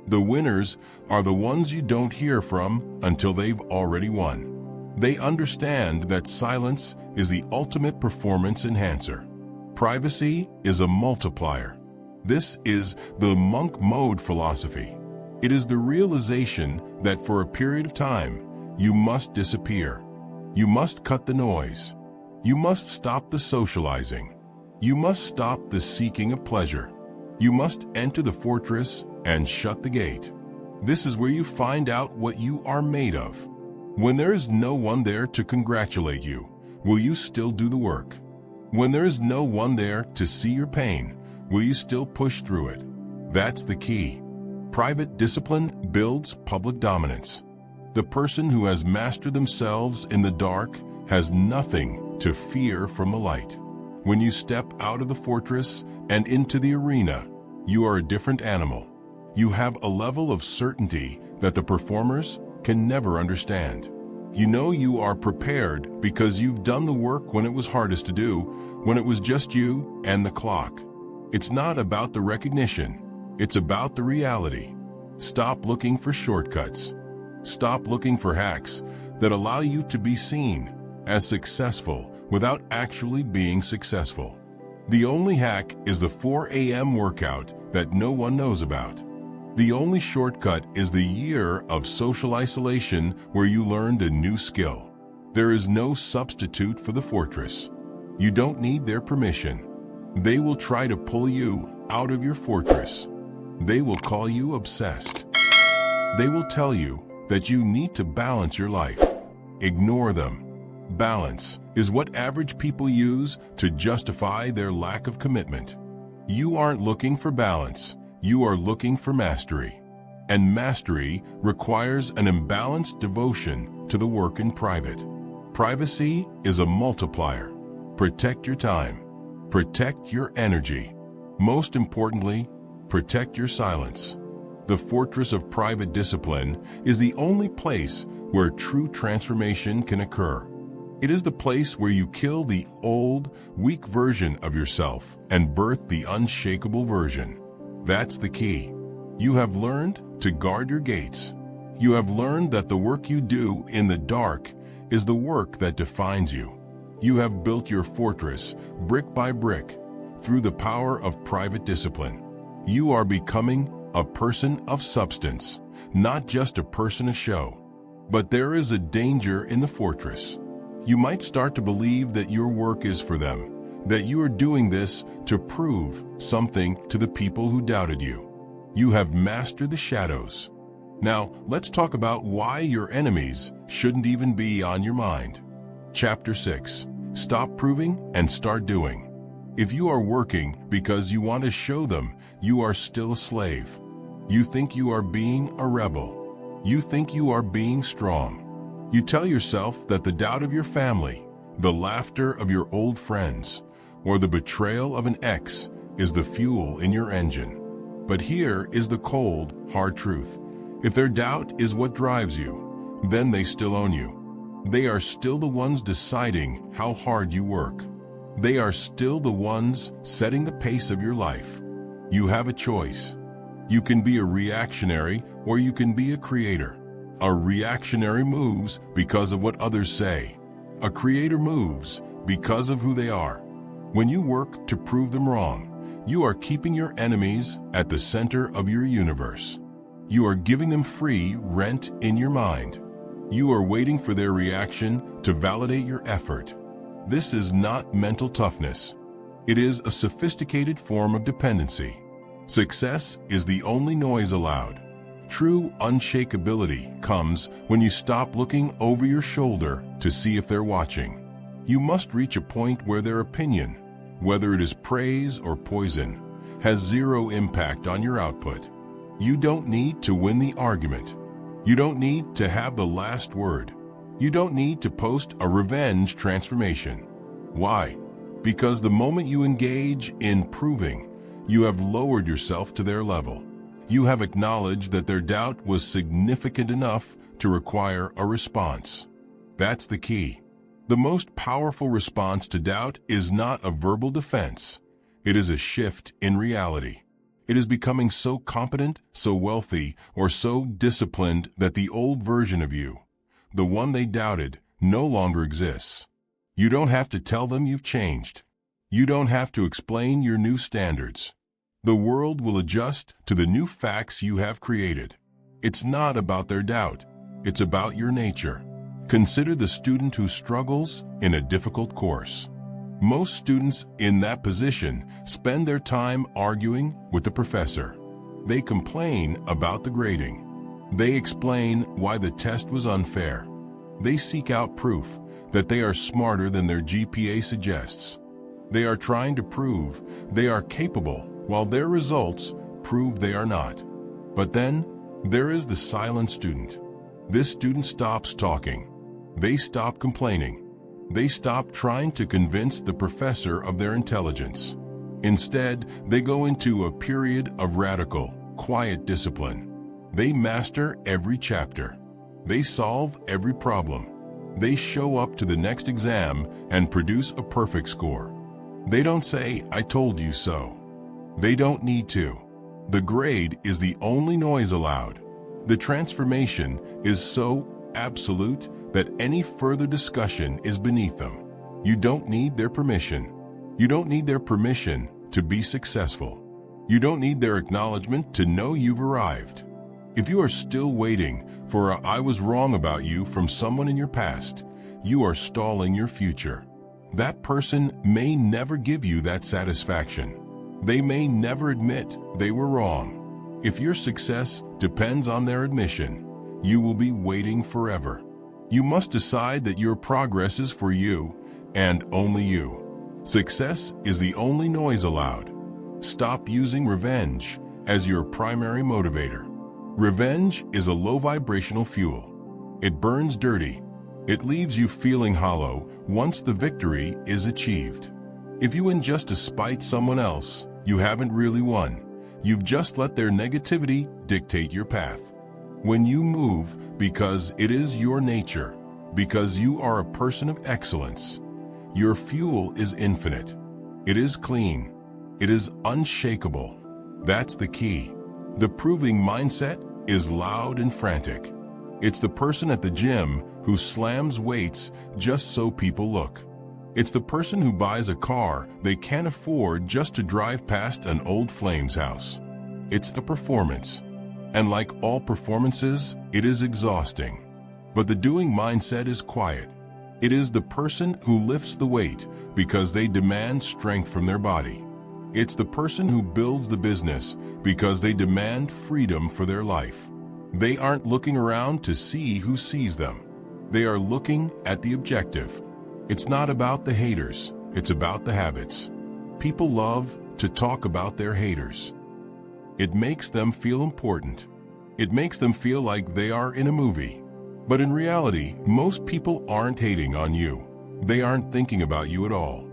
The winners are the ones you don't hear from until they've already won. They understand that silence is the ultimate performance enhancer. Privacy is a multiplier. This is the monk mode philosophy. It is the realization that for a period of time, you must disappear. You must cut the noise. You must stop the socializing. You must stop the seeking of pleasure. You must enter the fortress and shut the gate. This is where you find out what you are made of. When there is no one there to congratulate you, will you still do the work? When there is no one there to see your pain, will you still push through it? That's the key. Private discipline builds public dominance. The person who has mastered themselves in the dark has nothing to fear from the light. When you step out of the fortress and into the arena, you are a different animal. You have a level of certainty that the performers can never understand. You know you are prepared because you've done the work when it was hardest to do, when it was just you and the clock. It's not about the recognition. It's about the reality. Stop looking for shortcuts. Stop looking for hacks that allow you to be seen as successful without actually being successful. The only hack is the 4 a.m. workout that no one knows about. The only shortcut is the year of social isolation where you learned a new skill. There is no substitute for the fortress. You don't need their permission. They will try to pull you out of your fortress. They will call you obsessed. They will tell you that you need to balance your life. Ignore them. Balance is what average people use to justify their lack of commitment. You aren't looking for balance. You are looking for mastery. And mastery requires an imbalanced devotion to the work in private. Privacy is a multiplier. Protect your time. Protect your energy. Most importantly, protect your silence. The fortress of private discipline is the only place where true transformation can occur. It is the place where you kill the old, weak version of yourself and birth the unshakable version. That's the key. You have learned to guard your gates. You have learned that the work you do in the dark is the work that defines you. You have built your fortress brick by brick through the power of private discipline. You are becoming a person of substance, not just a person of show. But there is a danger in the fortress. You might start to believe that your work is for them, that you are doing this to prove something to the people who doubted you. You have mastered the shadows. Now, let's talk about why your enemies shouldn't even be on your mind. Chapter 6. Stop proving and start doing. If you are working because you want to show them, you are still a slave. You think you are being a rebel. You think you are being strong. You tell yourself that the doubt of your family, the laughter of your old friends, or the betrayal of an ex is the fuel in your engine. But here is the cold, hard truth. If their doubt is what drives you, then they still own you. They are still the ones deciding how hard you work. They are still the ones setting the pace of your life. You have a choice. You can be a reactionary or you can be a creator. A reactionary moves because of what others say. A creator moves because of who they are. When you work to prove them wrong, you are keeping your enemies at the center of your universe. You are giving them free rent in your mind. You are waiting for their reaction to validate your effort. This is not mental toughness. It is a sophisticated form of dependency. Success is the only noise allowed. True unshakability comes when you stop looking over your shoulder to see if they're watching. You must reach a point where their opinion, whether it is praise or poison, has zero impact on your output. You don't need to win the argument. You don't need to have the last word. You don't need to post a revenge transformation. Why? Because the moment you engage in proving, you have lowered yourself to their level. You have acknowledged that their doubt was significant enough to require a response. That's the key. The most powerful response to doubt is not a verbal defense. It is a shift in reality. It is becoming so competent, so wealthy, or so disciplined that the old version of you, the one they doubted, no longer exists. You don't have to tell them you've changed. You don't have to explain your new standards. The world will adjust to the new facts you have created. It's not about their doubt. It's about your nature. Consider the student who struggles in a difficult course. Most students in that position spend their time arguing with the professor. They complain about the grading. They explain why the test was unfair. They seek out proof that they are smarter than their GPA suggests. They are trying to prove they are capable, while their results prove they are not. But then, there is the silent student. This student stops talking. They stop complaining. They stop trying to convince the professor of their intelligence. Instead, they go into a period of radical, quiet discipline. They master every chapter. They solve every problem. They show up to the next exam and produce a perfect score. They don't say, "I told you so." They don't need to. The grade is the only noise allowed. The transformation is so absolute that any further discussion is beneath them. You don't need their permission. You don't need their permission to be successful. You don't need their acknowledgement to know you've arrived. If you are still waiting for a "I was wrong about you" from someone in your past, you are stalling your future. That person may never give you that satisfaction. They may never admit they were wrong. If your success depends on their admission, you will be waiting forever. You must decide that your progress is for you and only you. Success is the only noise allowed. Stop using revenge as your primary motivator. Revenge is a low vibrational fuel. It burns dirty. It leaves you feeling hollow once the victory is achieved. If you ingest to spite someone else, you haven't really won. You've just let their negativity dictate your path. When you move because it is your nature, because you are a person of excellence, your fuel is infinite. It is clean. It is unshakable. That's the key. The proving mindset is loud and frantic. It's the person at the gym who slams weights just so people look. It's the person who buys a car they can't afford just to drive past an old flames house. It's a performance. And like all performances, it is exhausting. But the doing mindset is quiet. It is the person who lifts the weight because they demand strength from their body. It's the person who builds the business because they demand freedom for their life. They aren't looking around to see who sees them. They are looking at the objective. It's not about the haters, it's about the habits. People love to talk about their haters. It makes them feel important. It makes them feel like they are in a movie. But in reality, most people aren't hating on you. They aren't thinking about you at all.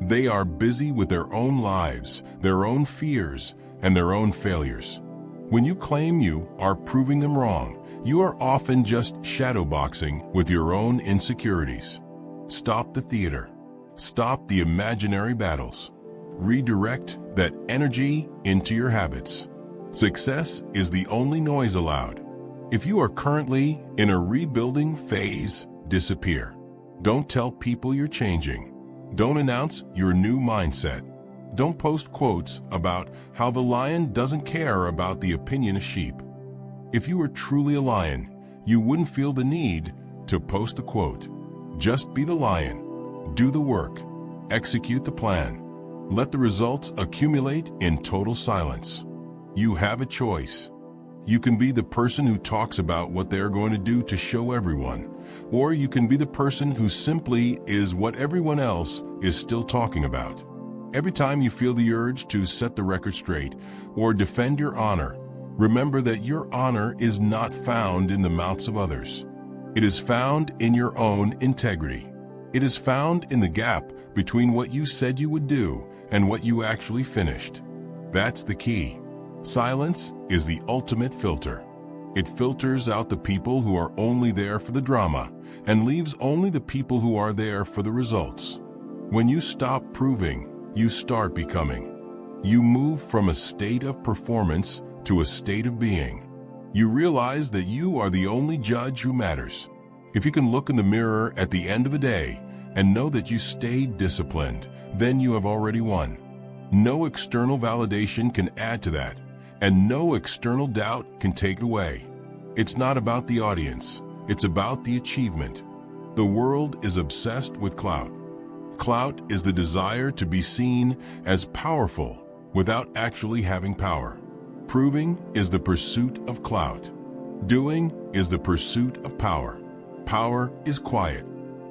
They are busy with their own lives, their own fears, and their own failures. When you claim you are proving them wrong, you are often just shadowboxing with your own insecurities. Stop the theater. Stop the imaginary battles. Redirect that energy into your habits. Success is the only noise allowed. If you are currently in a rebuilding phase, disappear. Don't tell people you're changing. Don't announce your new mindset. Don't post quotes about how the lion doesn't care about the opinion of sheep. If you were truly a lion, you wouldn't feel the need to post a quote. Just be the lion. Do the work. Execute the plan. Let the results accumulate in total silence. You have a choice. You can be the person who talks about what they are going to do to show everyone, or you can be the person who simply is what everyone else is still talking about. Every time you feel the urge to set the record straight or defend your honor, remember that your honor is not found in the mouths of others. It is found in your own integrity. It is found in the gap between what you said you would do and what you actually finished. That's the key. Silence is the ultimate filter. It filters out the people who are only there for the drama and leaves only the people who are there for the results. When you stop proving, you start becoming. You move from a state of performance to a state of being. You realize that you are the only judge who matters. If you can look in the mirror at the end of the day and know that you stayed disciplined, then you have already won. No external validation can add to that, and no external doubt can take it away. It's not about the audience, it's about the achievement. The world is obsessed with clout. Clout is the desire to be seen as powerful without actually having power. Proving is the pursuit of clout. Doing is the pursuit of power. Power is quiet.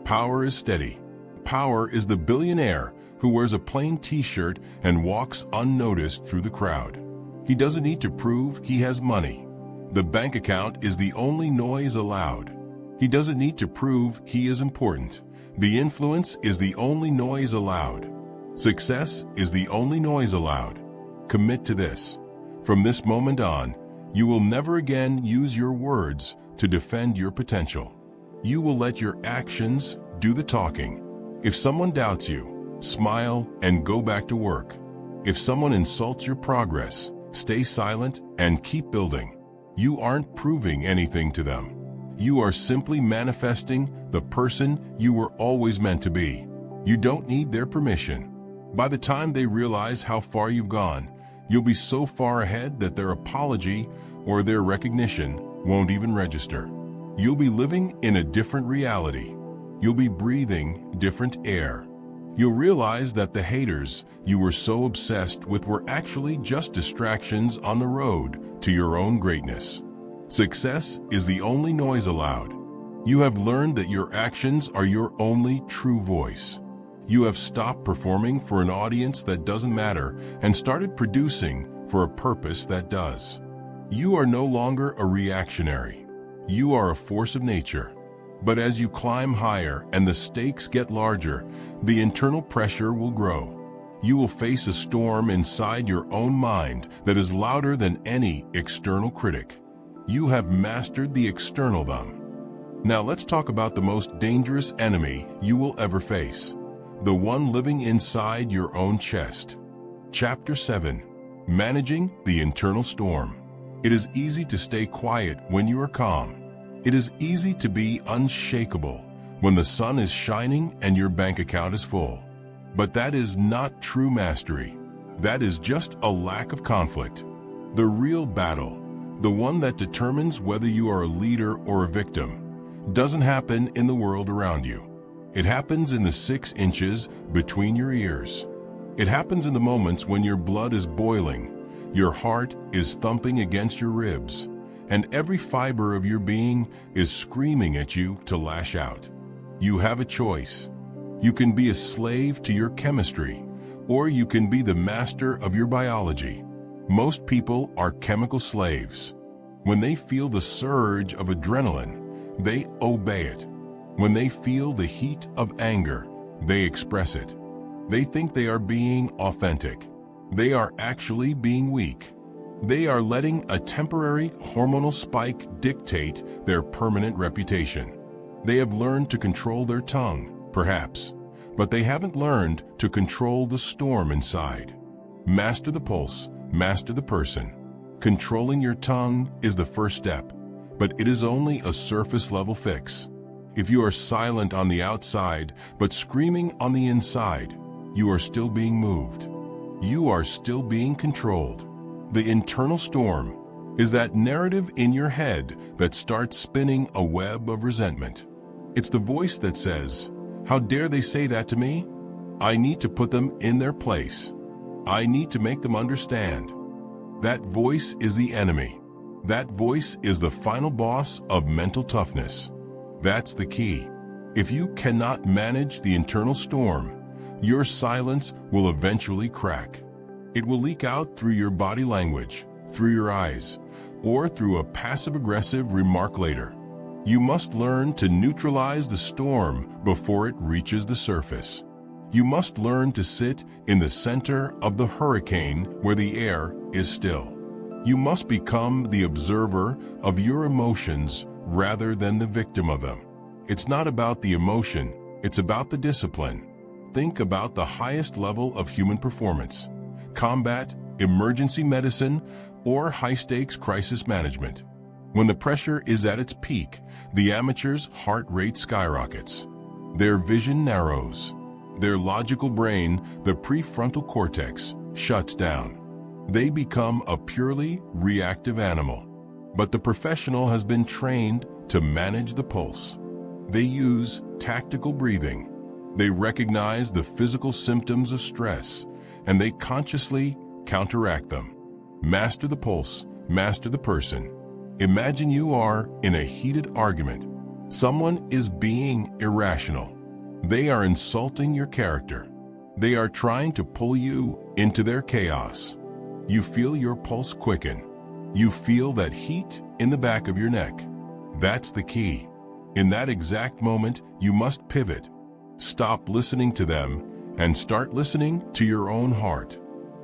Power is steady. Power is the billionaire who wears a plain t-shirt and walks unnoticed through the crowd. He doesn't need to prove he has money. The bank account is the only noise allowed. He doesn't need to prove he is important. The influence is the only noise allowed. Success is the only noise allowed. Commit to this. From this moment on, you will never again use your words to defend your potential. You will let your actions do the talking. If someone doubts you, smile and go back to work. If someone insults your progress, stay silent and keep building. You aren't proving anything to them. You are simply manifesting the person you were always meant to be. You don't need their permission. By the time they realize how far you've gone, you'll be so far ahead that their apology or their recognition won't even register. You'll be living in a different reality. You'll be breathing different air. You'll realize that the haters you were so obsessed with were actually just distractions on the road to your own greatness. Success is the only noise allowed. You have learned that your actions are your only true voice. You have stopped performing for an audience that doesn't matter and started producing for a purpose that does. You are no longer a reactionary. You are a force of nature. But as you climb higher and the stakes get larger, the internal pressure will grow. You will face a storm inside your own mind that is louder than any external critic. You have mastered the external them. Now let's talk about the most dangerous enemy you will ever face. The one living inside your own chest. Chapter 7. Managing the internal storm. It is easy to stay quiet when you are calm. It is easy to be unshakable when the sun is shining and your bank account is full. But that is not true mastery. That is just a lack of conflict. The real battle, the one that determines whether you are a leader or a victim, doesn't happen in the world around you. It happens in the 6 inches between your ears. It happens in the moments when your blood is boiling, your heart is thumping against your ribs, and every fiber of your being is screaming at you to lash out. You have a choice. You can be a slave to your chemistry, or you can be the master of your biology. Most people are chemical slaves. When they feel the surge of adrenaline, they obey it. When they feel the heat of anger, they express it. They think they are being authentic. They are actually being weak. They are letting a temporary hormonal spike dictate their permanent reputation. They have learned to control their tongue, perhaps, but they haven't learned to control the storm inside. Master the pulse, master the person. Controlling your tongue is the first step, but it is only a surface-level fix. If you are silent on the outside, but screaming on the inside, you are still being moved. You are still being controlled. The internal storm is that narrative in your head that starts spinning a web of resentment. It's the voice that says, "How dare they say that to me? I need to put them in their place. I need to make them understand." That voice is the enemy. That voice is the final boss of mental toughness. That's the key. If you cannot manage the internal storm, your silence will eventually crack. It will leak out through your body language, through your eyes, or through a passive-aggressive remark later. You must learn to neutralize the storm before it reaches the surface. You must learn to sit in the center of the hurricane where the air is still. You must become the observer of your emotions rather than the victim of them. It's not about the emotion, it's about the discipline. Think about the highest level of human performance: combat, emergency medicine, or high-stakes crisis management. When the pressure is at its peak, the amateur's heart rate skyrockets. Their vision narrows. Their logical brain, the prefrontal cortex, shuts down. They become a purely reactive animal. But the professional has been trained to manage the pulse. They use tactical breathing. They recognize the physical symptoms of stress, and they consciously counteract them. Master the pulse, master the person. Imagine you are in a heated argument. Someone is being irrational. They are insulting your character. They are trying to pull you into their chaos. You feel your pulse quicken. You feel that heat in the back of your neck. That's the key. In that exact moment, you must pivot. Stop listening to them and start listening to your own heart.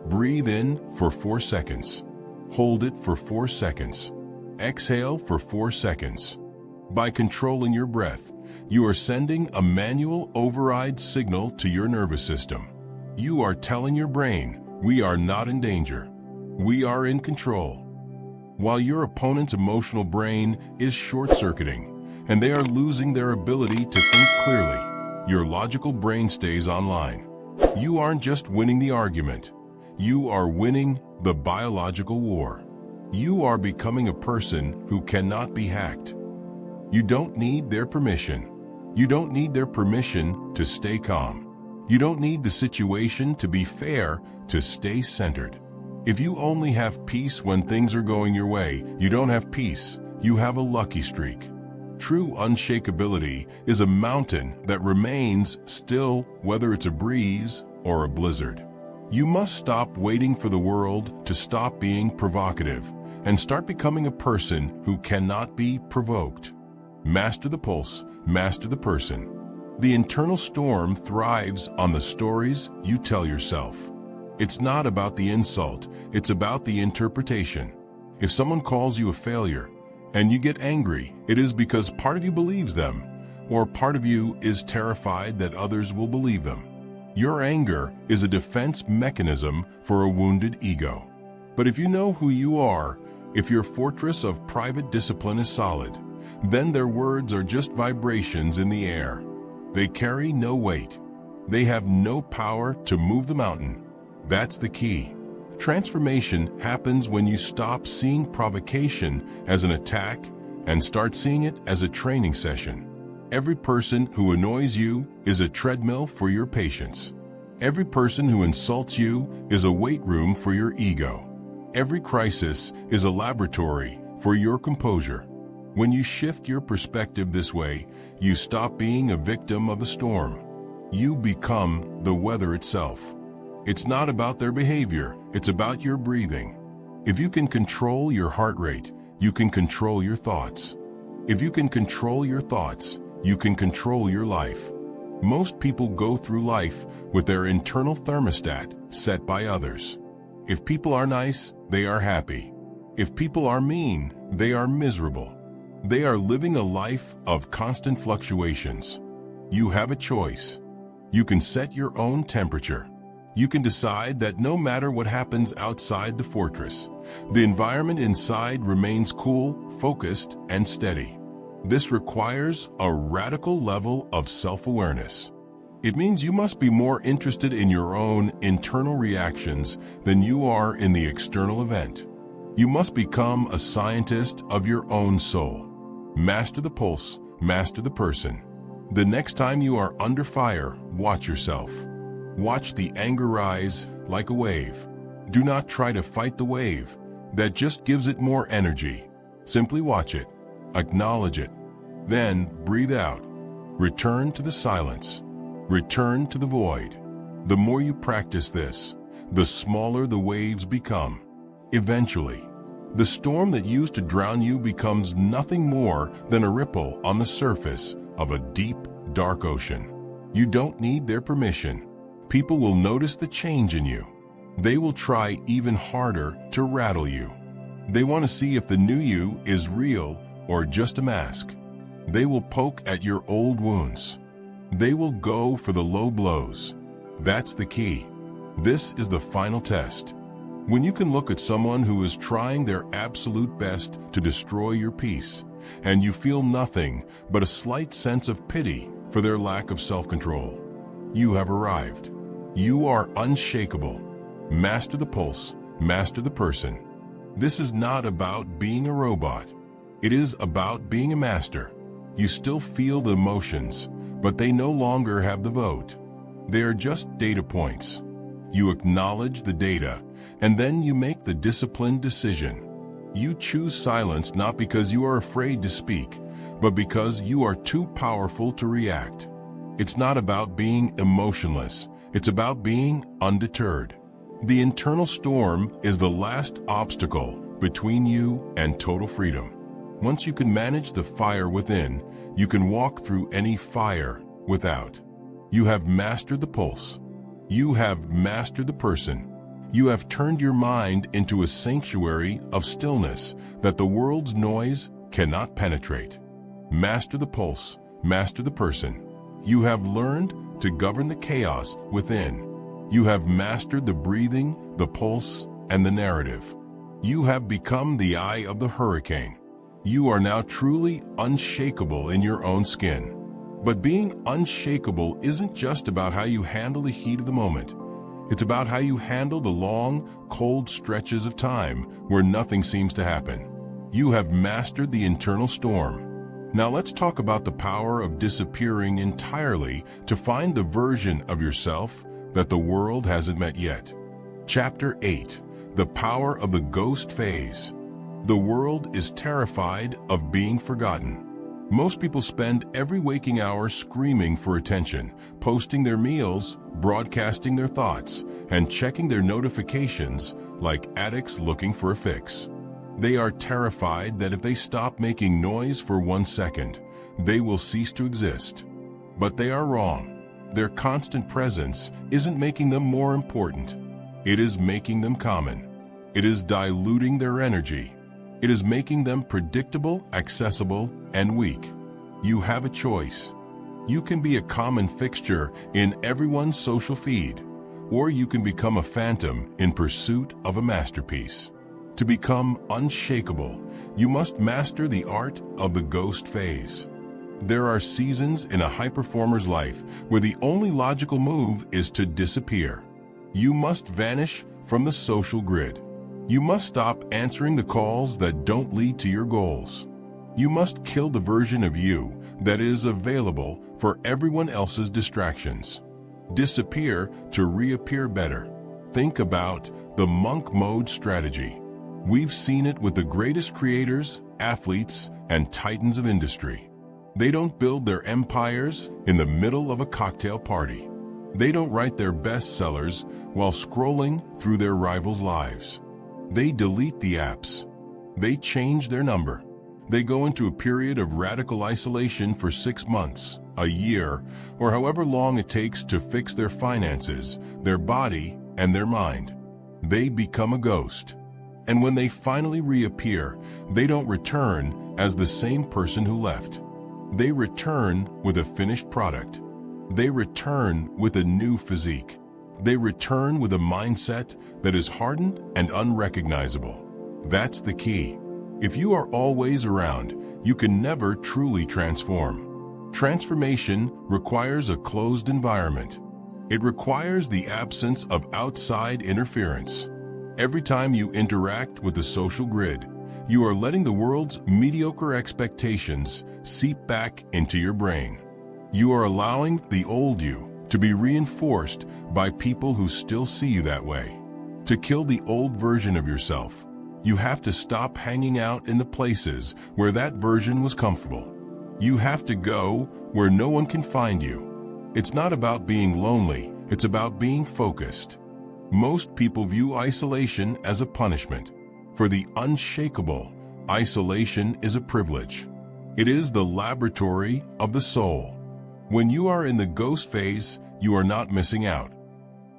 Breathe in for 4 seconds. Hold it for 4 seconds. Exhale for 4 seconds. By controlling your breath, you are sending a manual override signal to your nervous system. You are telling your brain, we are not in danger. We are in control. While your opponent's emotional brain is short-circuiting, and they are losing their ability to think clearly, your logical brain stays online. You aren't just winning the argument. You are winning the biological war. You are becoming a person who cannot be hacked. You don't need their permission. You don't need their permission to stay calm. You don't need the situation to be fair to stay centered. If you only have peace when things are going your way, you don't have peace. You have a lucky streak. True unshakability is a mountain that remains still whether it's a breeze or a blizzard. You must stop waiting for the world to stop being provocative and start becoming a person who cannot be provoked. Master the pulse, master the person. The internal storm thrives on the stories you tell yourself. It's not about the insult, it's about the interpretation. If someone calls you a failure and you get angry, it is because part of you believes them, or part of you is terrified that others will believe them. Your anger is a defense mechanism for a wounded ego. But if you know who you are, if your fortress of private discipline is solid, then their words are just vibrations in the air. They carry no weight. They have no power to move the mountain. That's the key. Transformation happens when you stop seeing provocation as an attack and start seeing it as a training session. Every person who annoys you is a treadmill for your patience. Every person who insults you is a weight room for your ego. Every crisis is a laboratory for your composure. When you shift your perspective this way, you stop being a victim of the storm. You become the weather itself. It's not about their behavior, it's about your breathing. If you can control your heart rate, you can control your thoughts. If you can control your thoughts, you can control your life. Most people go through life with their internal thermostat set by others. If people are nice, they are happy. If people are mean, they are miserable. They are living a life of constant fluctuations. You have a choice. You can set your own temperature. You can decide that no matter what happens outside the fortress, the environment inside remains cool, focused, and steady. This requires a radical level of self-awareness. It means you must be more interested in your own internal reactions than you are in the external event. You must become a scientist of your own soul. Master the pulse, master the person. The next time you are under fire, watch yourself. Watch the anger rise like a wave. Do not try to fight the wave. That just gives it more energy. Simply watch it. Acknowledge it. Then breathe out. Return to the silence. Return to the void. The more you practice this, the smaller the waves become. Eventually, the storm that used to drown you becomes nothing more than a ripple on the surface of a deep, dark ocean. You don't need their permission. People will notice the change in you. They will try even harder to rattle you. They want to see if the new you is real or just a mask. They will poke at your old wounds. They will go for the low blows. That's the key. This is the final test. When you can look at someone who is trying their absolute best to destroy your peace, and you feel nothing but a slight sense of pity for their lack of self-control, you have arrived. You are unshakable. Master the pulse, master the person. This is not about being a robot. It is about being a master. You still feel the emotions, but they no longer have the vote. They are just data points. You acknowledge the data, and then you make the disciplined decision. You choose silence not because you are afraid to speak, but because you are too powerful to react. It's not about being emotionless. It's about being undeterred. The internal storm is the last obstacle between you and total freedom. Once you can manage the fire within, you can walk through any fire without. You have mastered the pulse. You have mastered the person. You have turned your mind into a sanctuary of stillness that the world's noise cannot penetrate. Master the pulse, master the person. You have learned to govern the chaos within. You have mastered the breathing, the pulse, and the narrative. You have become the eye of the hurricane. You are now truly unshakable in your own skin. But being unshakable isn't just about how you handle the heat of the moment. It's about how you handle the long, cold stretches of time where nothing seems to happen. You have mastered the internal storm. Now let's talk about the power of disappearing entirely to find the version of yourself that the world hasn't met yet. Chapter 8. The Power of the Ghost Phase. The world is terrified of being forgotten. Most people spend every waking hour screaming for attention, posting their meals, broadcasting their thoughts, and checking their notifications like addicts looking for a fix. They are terrified that if they stop making noise for 1 second, they will cease to exist. But they are wrong. Their constant presence isn't making them more important. It is making them common. It is diluting their energy. It is making them predictable, accessible, and weak. You have a choice. You can be a common fixture in everyone's social feed, or you can become a phantom in pursuit of a masterpiece. To become unshakable, you must master the art of the ghost phase. There are seasons in a high performer's life where the only logical move is to disappear. You must vanish from the social grid. You must stop answering the calls that don't lead to your goals. You must kill the version of you that is available for everyone else's distractions. Disappear to reappear better. Think about the monk mode strategy. We've seen it with the greatest creators, athletes, and titans of industry. They don't build their empires in the middle of a cocktail party. They don't write their bestsellers while scrolling through their rivals' lives. They delete the apps. They change their number. They go into a period of radical isolation for 6 months, a year, or however long it takes to fix their finances, their body, and their mind. They become a ghost. And when they finally reappear, they don't return as the same person who left. They return with a finished product. They return with a new physique. They return with a mindset that is hardened and unrecognizable. That's the key. If you are always around, you can never truly transform. Transformation requires a closed environment. It requires the absence of outside interference. Every time you interact with the social grid, you are letting the world's mediocre expectations seep back into your brain. You are allowing the old you to be reinforced by people who still see you that way. To kill the old version of yourself, you have to stop hanging out in the places where that version was comfortable. You have to go where no one can find you. It's not about being lonely, it's about being focused. Most people view isolation as a punishment. For the unshakable, isolation is a privilege. It is the laboratory of the soul. When you are in the ghost phase, you are not missing out.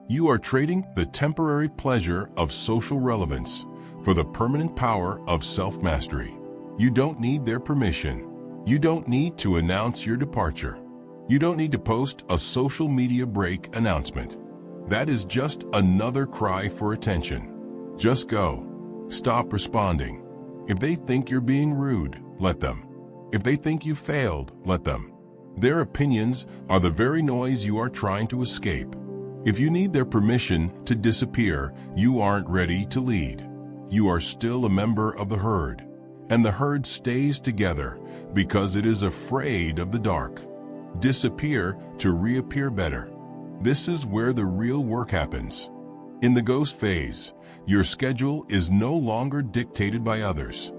You are trading the temporary pleasure of social relevance for for the permanent power of self-mastery. You don't need their permission. You don't need to announce your departure. You don't need to post a social media break announcement. That is just another cry for attention. Just go. Stop responding. If they think you're being rude, let them. If they think you failed, let them. Their opinions are the very noise you are trying to escape. If you need their permission to disappear, you aren't ready to lead. You are still a member of the herd, and the herd stays together because it is afraid of the dark. Disappear to reappear better. This is where the real work happens. In the ghost phase, your schedule is no longer dictated by others.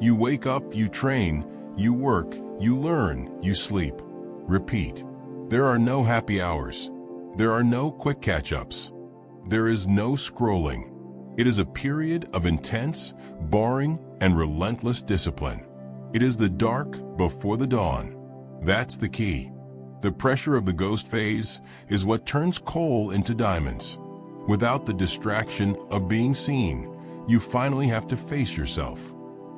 You wake up, you train, you work, you learn, you sleep. Repeat. There are no happy hours. There are no quick catch-ups. There is no scrolling. It is a period of intense, boring, and relentless discipline. It is the dark before the dawn. That's the key. The pressure of the ghost phase is what turns coal into diamonds. Without the distraction of being seen, you finally have to face yourself.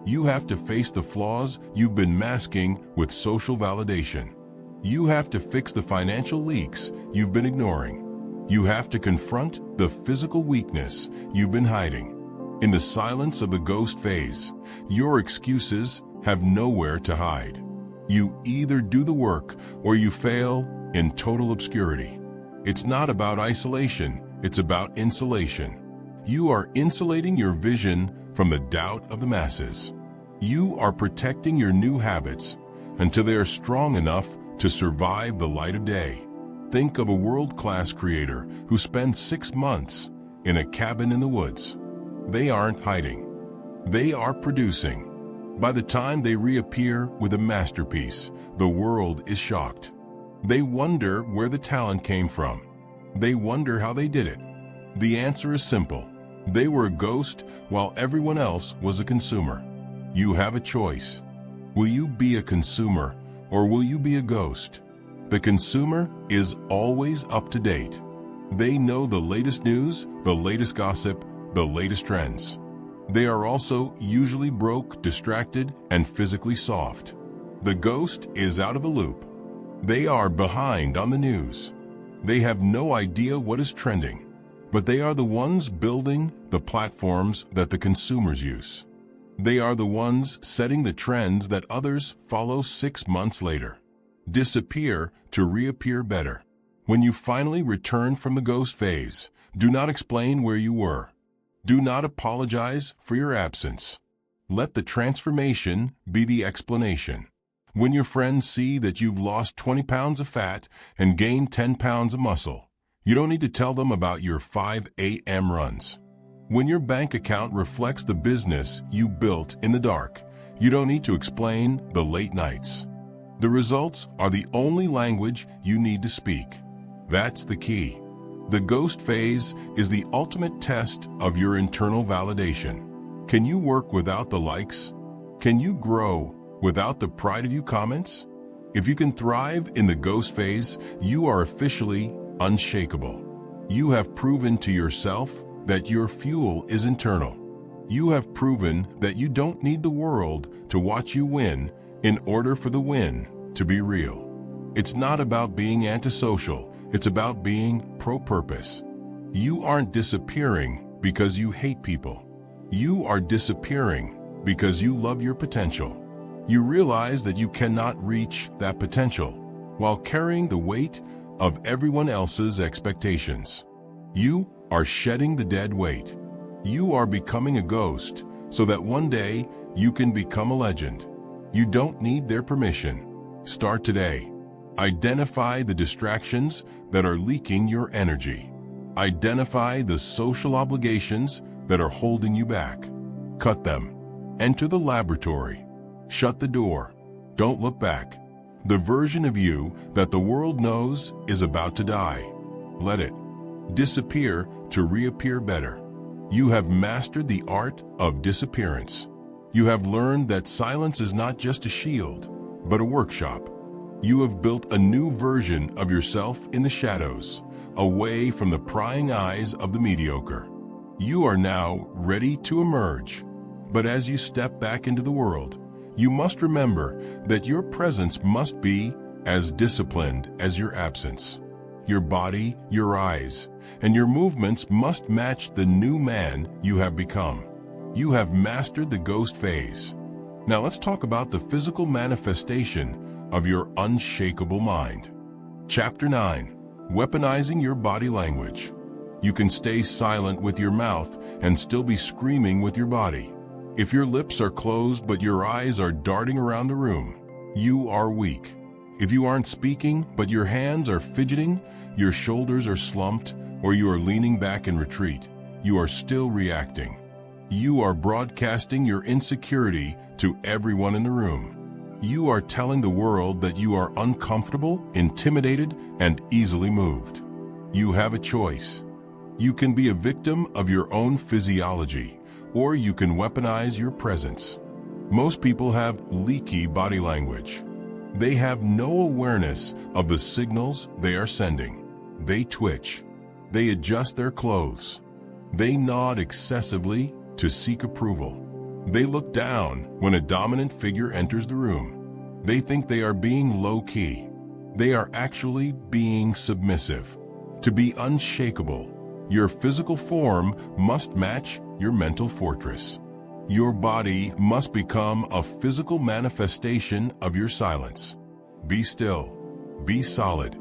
You have to face the flaws you've been masking with social validation. You have to fix the financial leaks you've been ignoring. You have to confront the physical weakness you've been hiding. In the silence of the ghost phase, your excuses have nowhere to hide. You either do the work or you fail in total obscurity. It's not about isolation, it's about insulation. You are insulating your vision from the doubt of the masses. You are protecting your new habits until they are strong enough to survive the light of day. Think of a world-class creator who spends 6 months in a cabin in the woods. They aren't hiding. They are producing. By the time they reappear with a masterpiece, the world is shocked. They wonder where the talent came from. They wonder how they did it. The answer is simple. They were a ghost while everyone else was a consumer. You have a choice. Will you be a consumer or will you be a ghost? The consumer is always up to date. They know the latest news, the latest gossip, the latest trends. They are also usually broke, distracted, and physically soft. The ghost is out of the loop. They are behind on the news. They have no idea what is trending, but they are the ones building the platforms that the consumers use. They are the ones setting the trends that others follow 6 months later. Disappear to reappear better. When you finally return from the ghost phase, do not explain where you were. Do not apologize for your absence. Let the transformation be the explanation. When your friends see that you've lost 20 pounds of fat and gained 10 pounds of muscle, you don't need to tell them about your 5 a.m. runs. When your bank account reflects the business you built in the dark, you don't need to explain the late nights. The results are the only language you need to speak. That's the key. The ghost phase is the ultimate test of your internal validation. Can you work without the likes? Can you grow without the pride of you comments? If you can thrive in the ghost phase, you are officially unshakable. You have proven to yourself that your fuel is internal. You have proven that you don't need the world to watch you win in order for the win to be real. It's not about being antisocial, it's about being pro-purpose. You aren't disappearing because you hate people. You are disappearing because you love your potential. You realize that you cannot reach that potential while carrying the weight of everyone else's expectations. You are shedding the dead weight. You are becoming a ghost so that one day you can become a legend. You don't need their permission. Start today. Identify the distractions that are leaking your energy. Identify the social obligations that are holding you back. Cut them. Enter the laboratory. Shut the door. Don't look back. The version of you that the world knows is about to die. Let it disappear to reappear better. You have mastered the art of disappearance. You have learned that silence is not just a shield, but a workshop. You have built a new version of yourself in the shadows, away from the prying eyes of the mediocre. You are now ready to emerge. But as you step back into the world, you must remember that your presence must be as disciplined as your absence. Your body, your eyes, and your movements must match the new man you have become. You have mastered the ghost phase. Now let's talk about the physical manifestation of your unshakable mind. Chapter 9. Weaponizing your body language. You can stay silent with your mouth and still be screaming with your body. If your lips are closed but your eyes are darting around the room, you are weak. If you aren't speaking but your hands are fidgeting, your shoulders are slumped, or you are leaning back in retreat, you are still reacting. You are broadcasting your insecurity to everyone in the room. You are telling the world that you are uncomfortable, intimidated, and easily moved. You have a choice. You can be a victim of your own physiology, or you can weaponize your presence. Most people have leaky body language. They have no awareness of the signals they are sending. They twitch. They adjust their clothes. They nod excessively to seek approval. They look down when a dominant figure enters the room. They think they are being low-key. They are actually being submissive. To be unshakable, your physical form must match your mental fortress. Your body must become a physical manifestation of your silence. Be still. Be solid.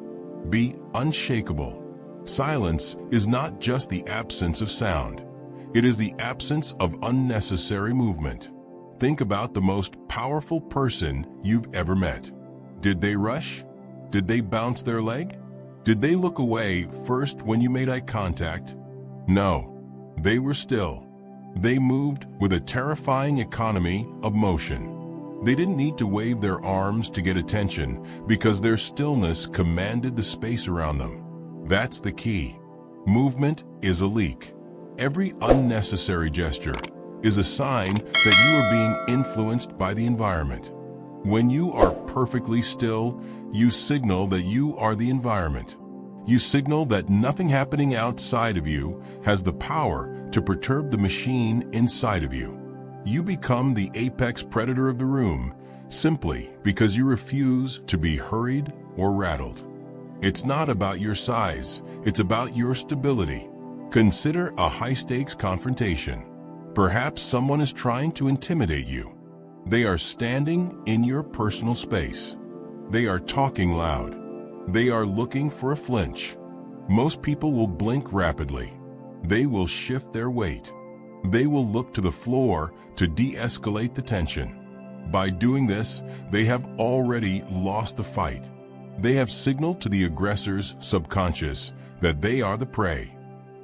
Be unshakable. Silence is not just the absence of sound. It is the absence of unnecessary movement. Think about the most powerful person you've ever met. Did they rush? Did they bounce their leg? Did they look away first when you made eye contact? No, they were still. They moved with a terrifying economy of motion. They didn't need to wave their arms to get attention because their stillness commanded the space around them. That's the key. Movement is a leak. Every unnecessary gesture is a sign that you are being influenced by the environment. When you are perfectly still, you signal that you are the environment. You signal that nothing happening outside of you has the power to perturb the machine inside of you. You become the apex predator of the room simply because you refuse to be hurried or rattled. It's not about your size, it's about your stability. Consider a high-stakes confrontation. Perhaps someone is trying to intimidate you. They are standing in your personal space. They are talking loud. They are looking for a flinch. Most people will blink rapidly. They will shift their weight. They will look to the floor to de-escalate the tension. By doing this, they have already lost the fight. They have signaled to the aggressor's subconscious that they are the prey.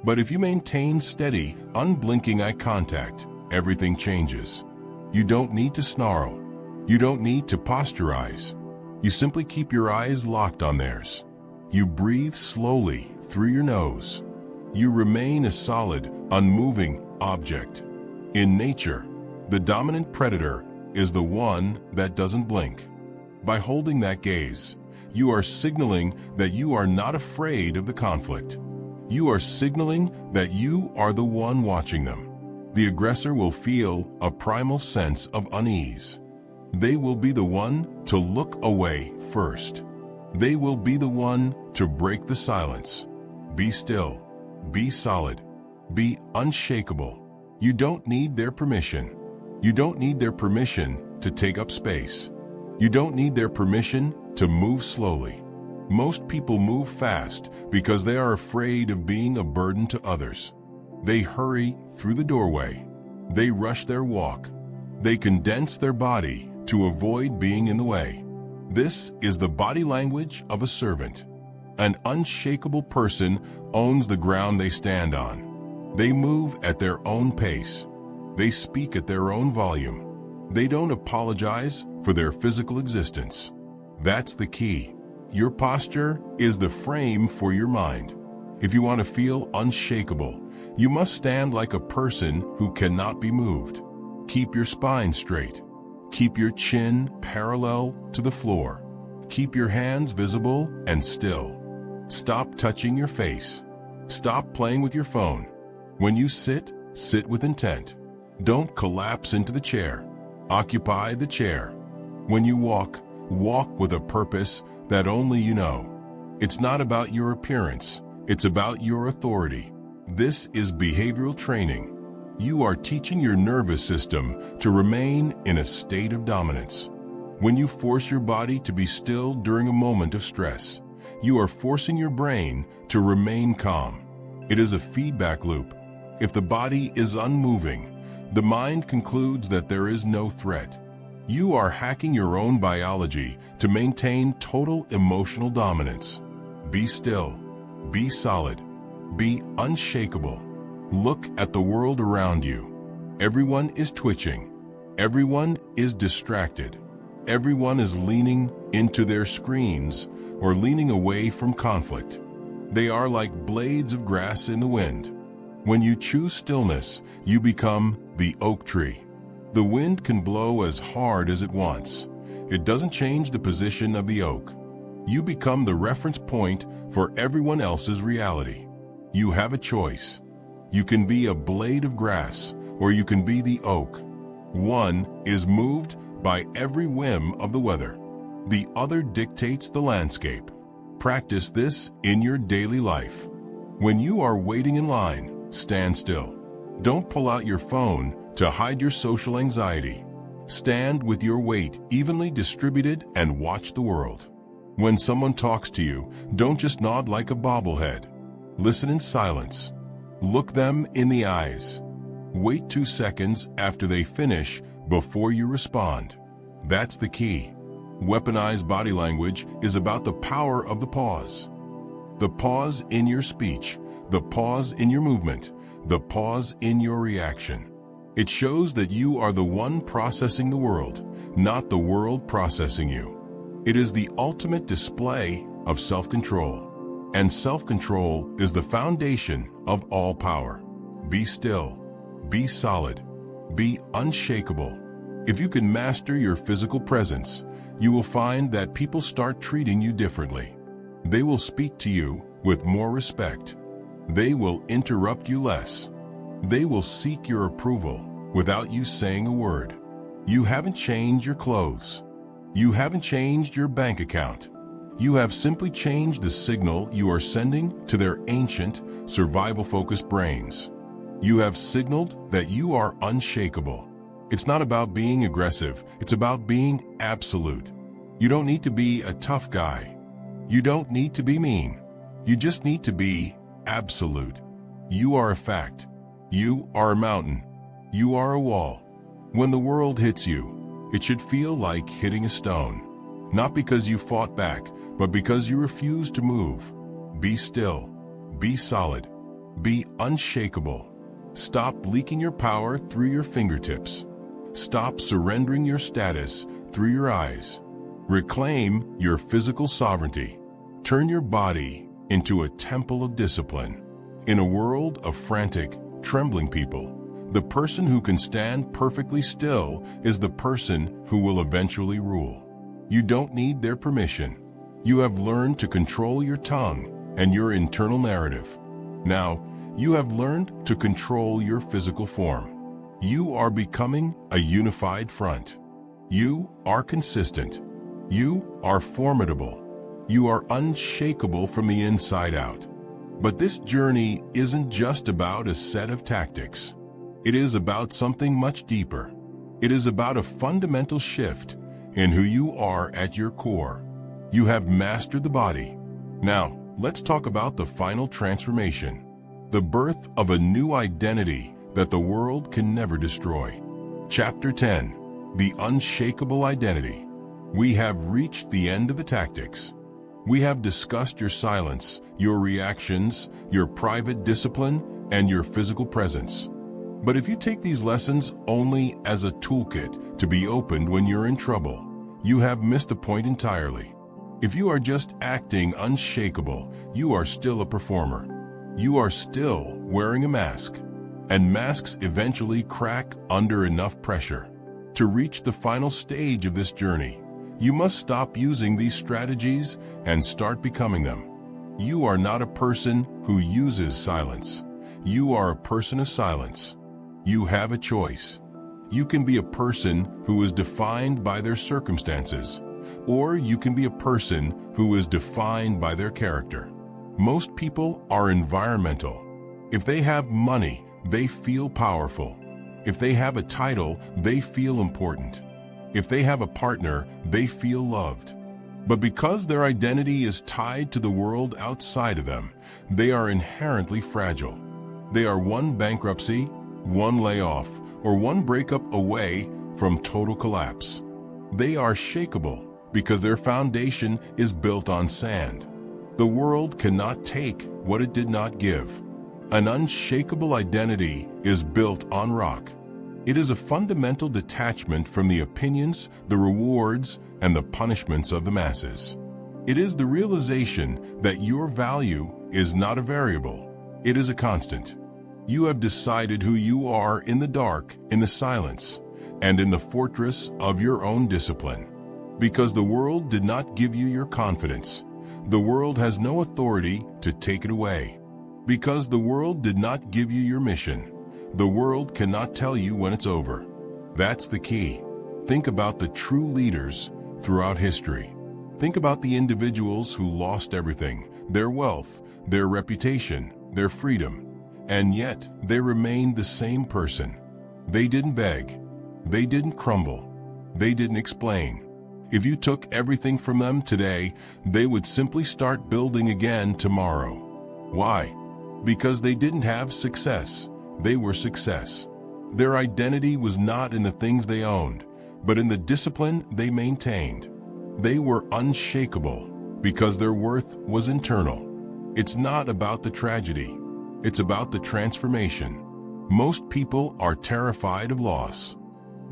But if you maintain steady, unblinking eye contact, everything changes. You don't need to snarl. You don't need to posturize. You simply keep your eyes locked on theirs. You breathe slowly through your nose. You remain a solid, unmoving object. In nature, the dominant predator is the one that doesn't blink. By holding that gaze, you are signaling that you are not afraid of the conflict. You are signaling that you are the one watching them. The aggressor will feel a primal sense of unease. They will be the one to look away first. They will be the one to break the silence. Be still. Be solid. Be unshakable. You don't need their permission. You don't need their permission to take up space. You don't need their permission to move slowly. Most people move fast because they are afraid of being a burden to others. They hurry through the doorway. They rush their walk. They condense their body to avoid being in the way. This is the body language of a servant. An unshakable person owns the ground they stand on. They move at their own pace. They speak at their own volume. They don't apologize for their physical existence. That's the key. Your posture is the frame for your mind. If you want to feel unshakable, you must stand like a person who cannot be moved. Keep your spine straight. Keep your chin parallel to the floor. Keep your hands visible and still. Stop touching your face. Stop playing with your phone. When you sit, sit with intent. Don't collapse into the chair. Occupy the chair. When you walk, walk with a purpose that only you know. It's not about your appearance, it's about your authority. This is behavioral training. You are teaching your nervous system to remain in a state of dominance. When you force your body to be still during a moment of stress, you are forcing your brain to remain calm. It is a feedback loop. If the body is unmoving, the mind concludes that there is no threat. You are hacking your own biology to maintain total emotional dominance. Be still. Be solid. Be unshakable. Look at the world around you. Everyone is twitching. Everyone is distracted. Everyone is leaning into their screens or leaning away from conflict. They are like blades of grass in the wind. When you choose stillness, you become the oak tree. The wind can blow as hard as it wants. It doesn't change the position of the oak. You become the reference point for everyone else's reality. You have a choice. You can be a blade of grass, or you can be the oak. One is moved by every whim of the weather. The other dictates the landscape. Practice this in your daily life. When you are waiting in line, stand still. Don't pull out your phone to hide your social anxiety. Stand with your weight evenly distributed and watch the world. When someone talks to you, don't just nod like a bobblehead. Listen in silence. Look them in the eyes. Wait 2 seconds after they finish before you respond. That's the key. Weaponized body language is about the power of the pause. The pause in your speech, the pause in your movement, the pause in your reaction. It shows that you are the one processing the world, not the world processing you. It is the ultimate display of self-control. And self-control is the foundation of all power. Be still. Be solid. Be unshakable. If you can master your physical presence, you will find that people start treating you differently. They will speak to you with more respect. They will interrupt you less. They will seek your approval without you saying a word. You haven't changed your clothes. You haven't changed your bank account. You have simply changed the signal you are sending to their ancient, survival-focused brains. You have signaled that you are unshakable. It's not about being aggressive, it's about being absolute. You don't need to be a tough guy. You don't need to be mean. You just need to be absolute. You are a fact. You are a mountain. You are a wall. When the world hits you, it should feel like hitting a stone. Not because you fought back, but because you refused to move. Be still. Be solid. Be unshakable. Stop leaking your power through your fingertips. Stop surrendering your status through your eyes. Reclaim your physical sovereignty. Turn your body into a temple of discipline. In a world of frantic, trembling people, the person who can stand perfectly still is the person who will eventually rule. You don't need their permission. You have learned to control your tongue and your internal narrative. Now, you have learned to control your physical form. You are becoming a unified front. You are consistent. You are formidable. You are unshakable from the inside out. But this journey isn't just about a set of tactics. It is about something much deeper. It is about a fundamental shift in who you are at your core. You have mastered the body. Now, let's talk about the final transformation, the birth of a new identity that the world can never destroy. Chapter 10, The Unshakable Identity. We have reached the end of the tactics. We have discussed your silence, your reactions, your private discipline, and your physical presence. But if you take these lessons only as a toolkit to be opened when you're in trouble, you have missed the point entirely. If you are just acting unshakable, you are still a performer. You are still wearing a mask. And masks eventually crack under enough pressure. To reach the final stage of this journey, you must stop using these strategies and start becoming them. You are not a person who uses silence. You are a person of silence. You have a choice. You can be a person who is defined by their circumstances, or you can be a person who is defined by their character. Most people are environmental. If they have money, they feel powerful. If they have a title, they feel important. If they have a partner, they feel loved. But because their identity is tied to the world outside of them, they are inherently fragile. They are one bankruptcy, one layoff, or one breakup away from total collapse. They are shakeable because their foundation is built on sand. The world cannot take what it did not give. An unshakable identity is built on rock. It is a fundamental detachment from the opinions, the rewards, and the punishments of the masses. It is the realization that your value is not a variable. It is a constant. You have decided who you are in the dark, in the silence, and in the fortress of your own discipline. Because the world did not give you your confidence, the world has no authority to take it away. Because the world did not give you your mission, the world cannot tell you when it's over. That's the key. Think about the true leaders throughout history. Think about the individuals who lost everything, their wealth, their reputation, their freedom, and yet they remained the same person. They didn't beg. They didn't crumble. They didn't explain. If you took everything from them today, they would simply start building again tomorrow. Why? Because they didn't have success. They were success. Their identity was not in the things they owned, but in the discipline they maintained. They were unshakable because their worth was internal. It's not about the tragedy. It's about the transformation. Most people are terrified of loss.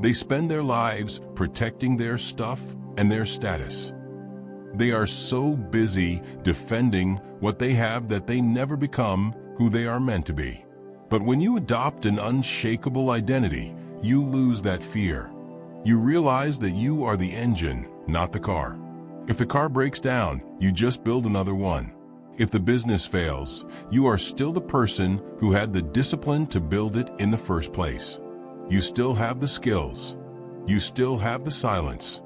They spend their lives protecting their stuff and their status. They are so busy defending what they have that they never become who they are meant to be. But when you adopt an unshakable identity, you lose that fear. You realize that you are the engine, not the car. If the car breaks down, you just build another one. If the business fails, you are still the person who had the discipline to build it in the first place. You still have the skills. You still have the silence.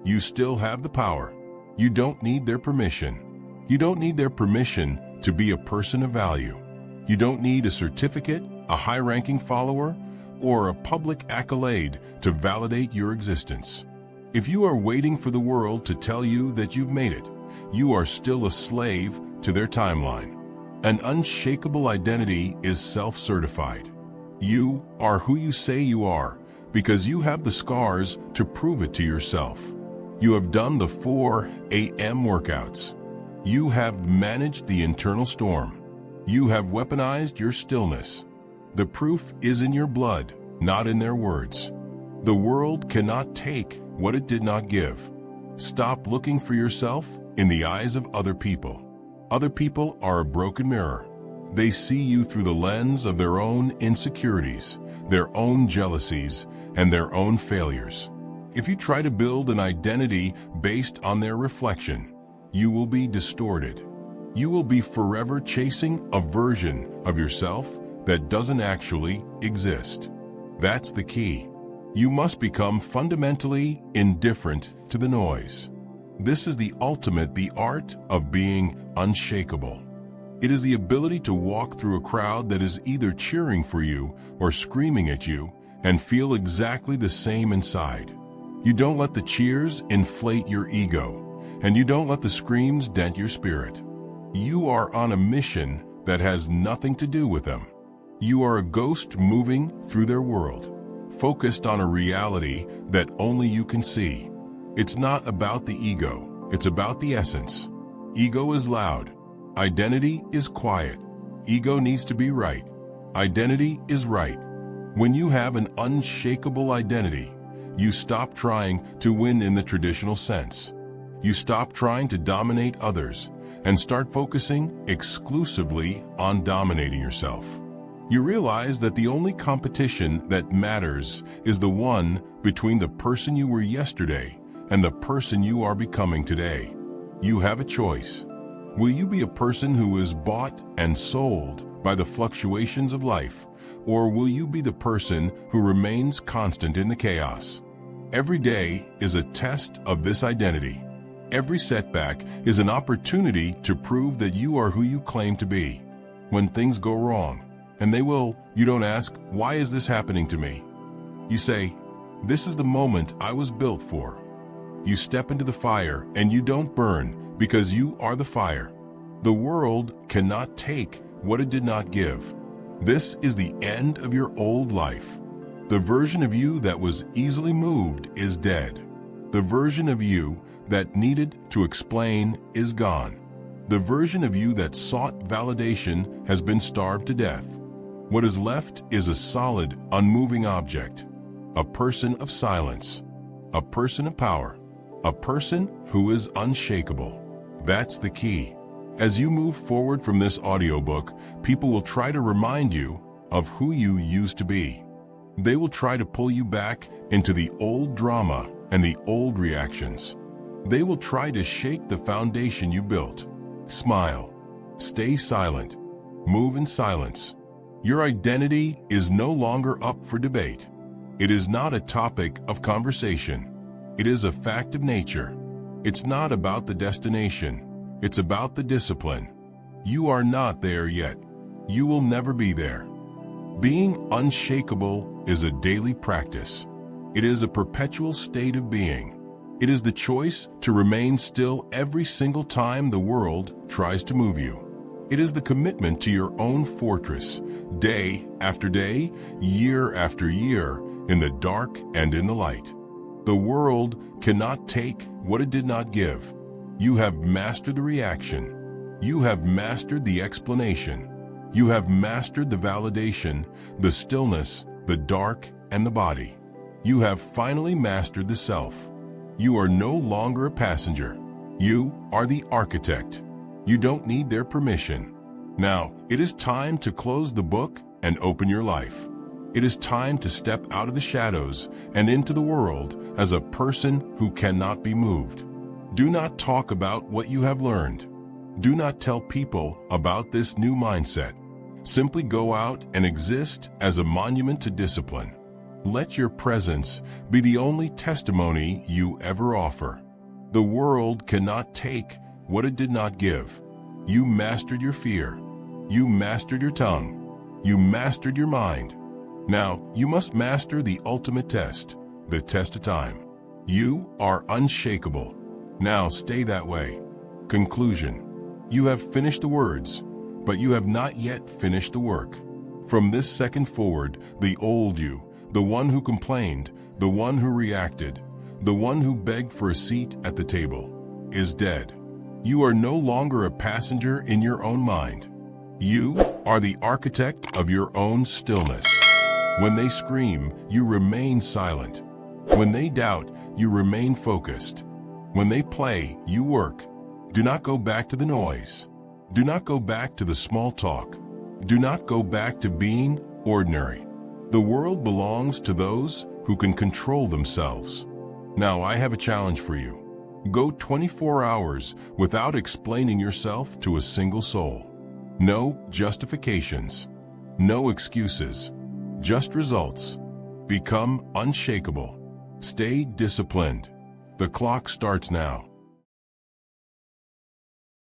You still have the power. You don't need their permission. You don't need their permission to be a person of value. You don't need a certificate, a high-ranking follower, or a public accolade to validate your existence. If you are waiting for the world to tell you that you've made it, you are still a slave to their timeline. An unshakable identity is self-certified. You are who you say you are because you have the scars to prove it to yourself. You have done the 4 a.m. workouts. You have managed the internal storm. You have weaponized your stillness. The proof is in your blood, not in their words. The world cannot take what it did not give. Stop looking for yourself in the eyes of other people. Other people are a broken mirror. They see you through the lens of their own insecurities, their own jealousies, and their own failures. If you try to build an identity based on their reflection, you will be distorted. You will be forever chasing a version of yourself that doesn't actually exist. That's the key. You must become fundamentally indifferent to the noise. This is the art of being unshakable. It is the ability to walk through a crowd that is either cheering for you or screaming at you and feel exactly the same inside. You don't let the cheers inflate your ego, and you don't let the screams dent your spirit. You are on a mission that has nothing to do with them. You are a ghost moving through their world, focused on a reality that only you can see. It's not about the ego, it's about the essence. Ego is loud. Identity is quiet. Ego needs to be right. Identity is right. When you have an unshakable identity, you stop trying to win in the traditional sense. You stop trying to dominate others and start focusing exclusively on dominating yourself. You realize that the only competition that matters is the one between the person you were yesterday and the person you are becoming today. You have a choice. Will you be a person who is bought and sold by the fluctuations of life, or will you be the person who remains constant in the chaos? Every day is a test of this identity. Every setback is an opportunity to prove that you are who you claim to be. When things go wrong, and they will, you don't ask, "Why is this happening to me?" You say, "This is the moment I was built for." You step into the fire and you don't burn because you are the fire. The world cannot take what it did not give. This is the end of your old life. The version of you that was easily moved is dead. The version of you that needed to explain is gone. The version of you that sought validation has been starved to death. What is left is a solid, unmoving object, a person of silence, a person of power, a person who is unshakable. That's the key. As you move forward from this audiobook, people will try to remind you of who you used to be. They will try to pull you back into the old drama and the old reactions. They will try to shake the foundation you built. Smile. Stay silent. Move in silence. Your identity is no longer up for debate. It is not a topic of conversation. It is a fact of nature. It's not about the destination. It's about the discipline. You are not there yet. You will never be there. Being unshakable is a daily practice. It is a perpetual state of being. It is the choice to remain still every single time the world tries to move you. It is the commitment to your own fortress, day after day, year after year, in the dark and in the light. The world cannot take what it did not give. You have mastered the reaction. You have mastered the explanation. You have mastered the validation, the stillness, the dark, and the body. You have finally mastered the self. You are no longer a passenger. You are the architect. You don't need their permission. Now, it is time to close the book and open your life. It is time to step out of the shadows and into the world as a person who cannot be moved. Do not talk about what you have learned. Do not tell people about this new mindset. Simply go out and exist as a monument to discipline. Let your presence be the only testimony you ever offer. The world cannot take what it did not give. You mastered your fear. You mastered your tongue. You mastered your mind. Now, you must master the ultimate test, the test of time. You are unshakable. Now stay that way. Conclusion. You have finished the words, but you have not yet finished the work. From this second forward, the old you, the one who complained, the one who reacted, the one who begged for a seat at the table, is dead. You are no longer a passenger in your own mind. You are the architect of your own stillness. When they scream, you remain silent. When they doubt, you remain focused. When they play, you work. Do not go back to the noise. Do not go back to the small talk. Do not go back to being ordinary. The world belongs to those who can control themselves. Now I have a challenge for you. Go 24 hours without explaining yourself to a single soul. No justifications. No excuses. Just results. Become unshakable. Stay disciplined. The clock starts now.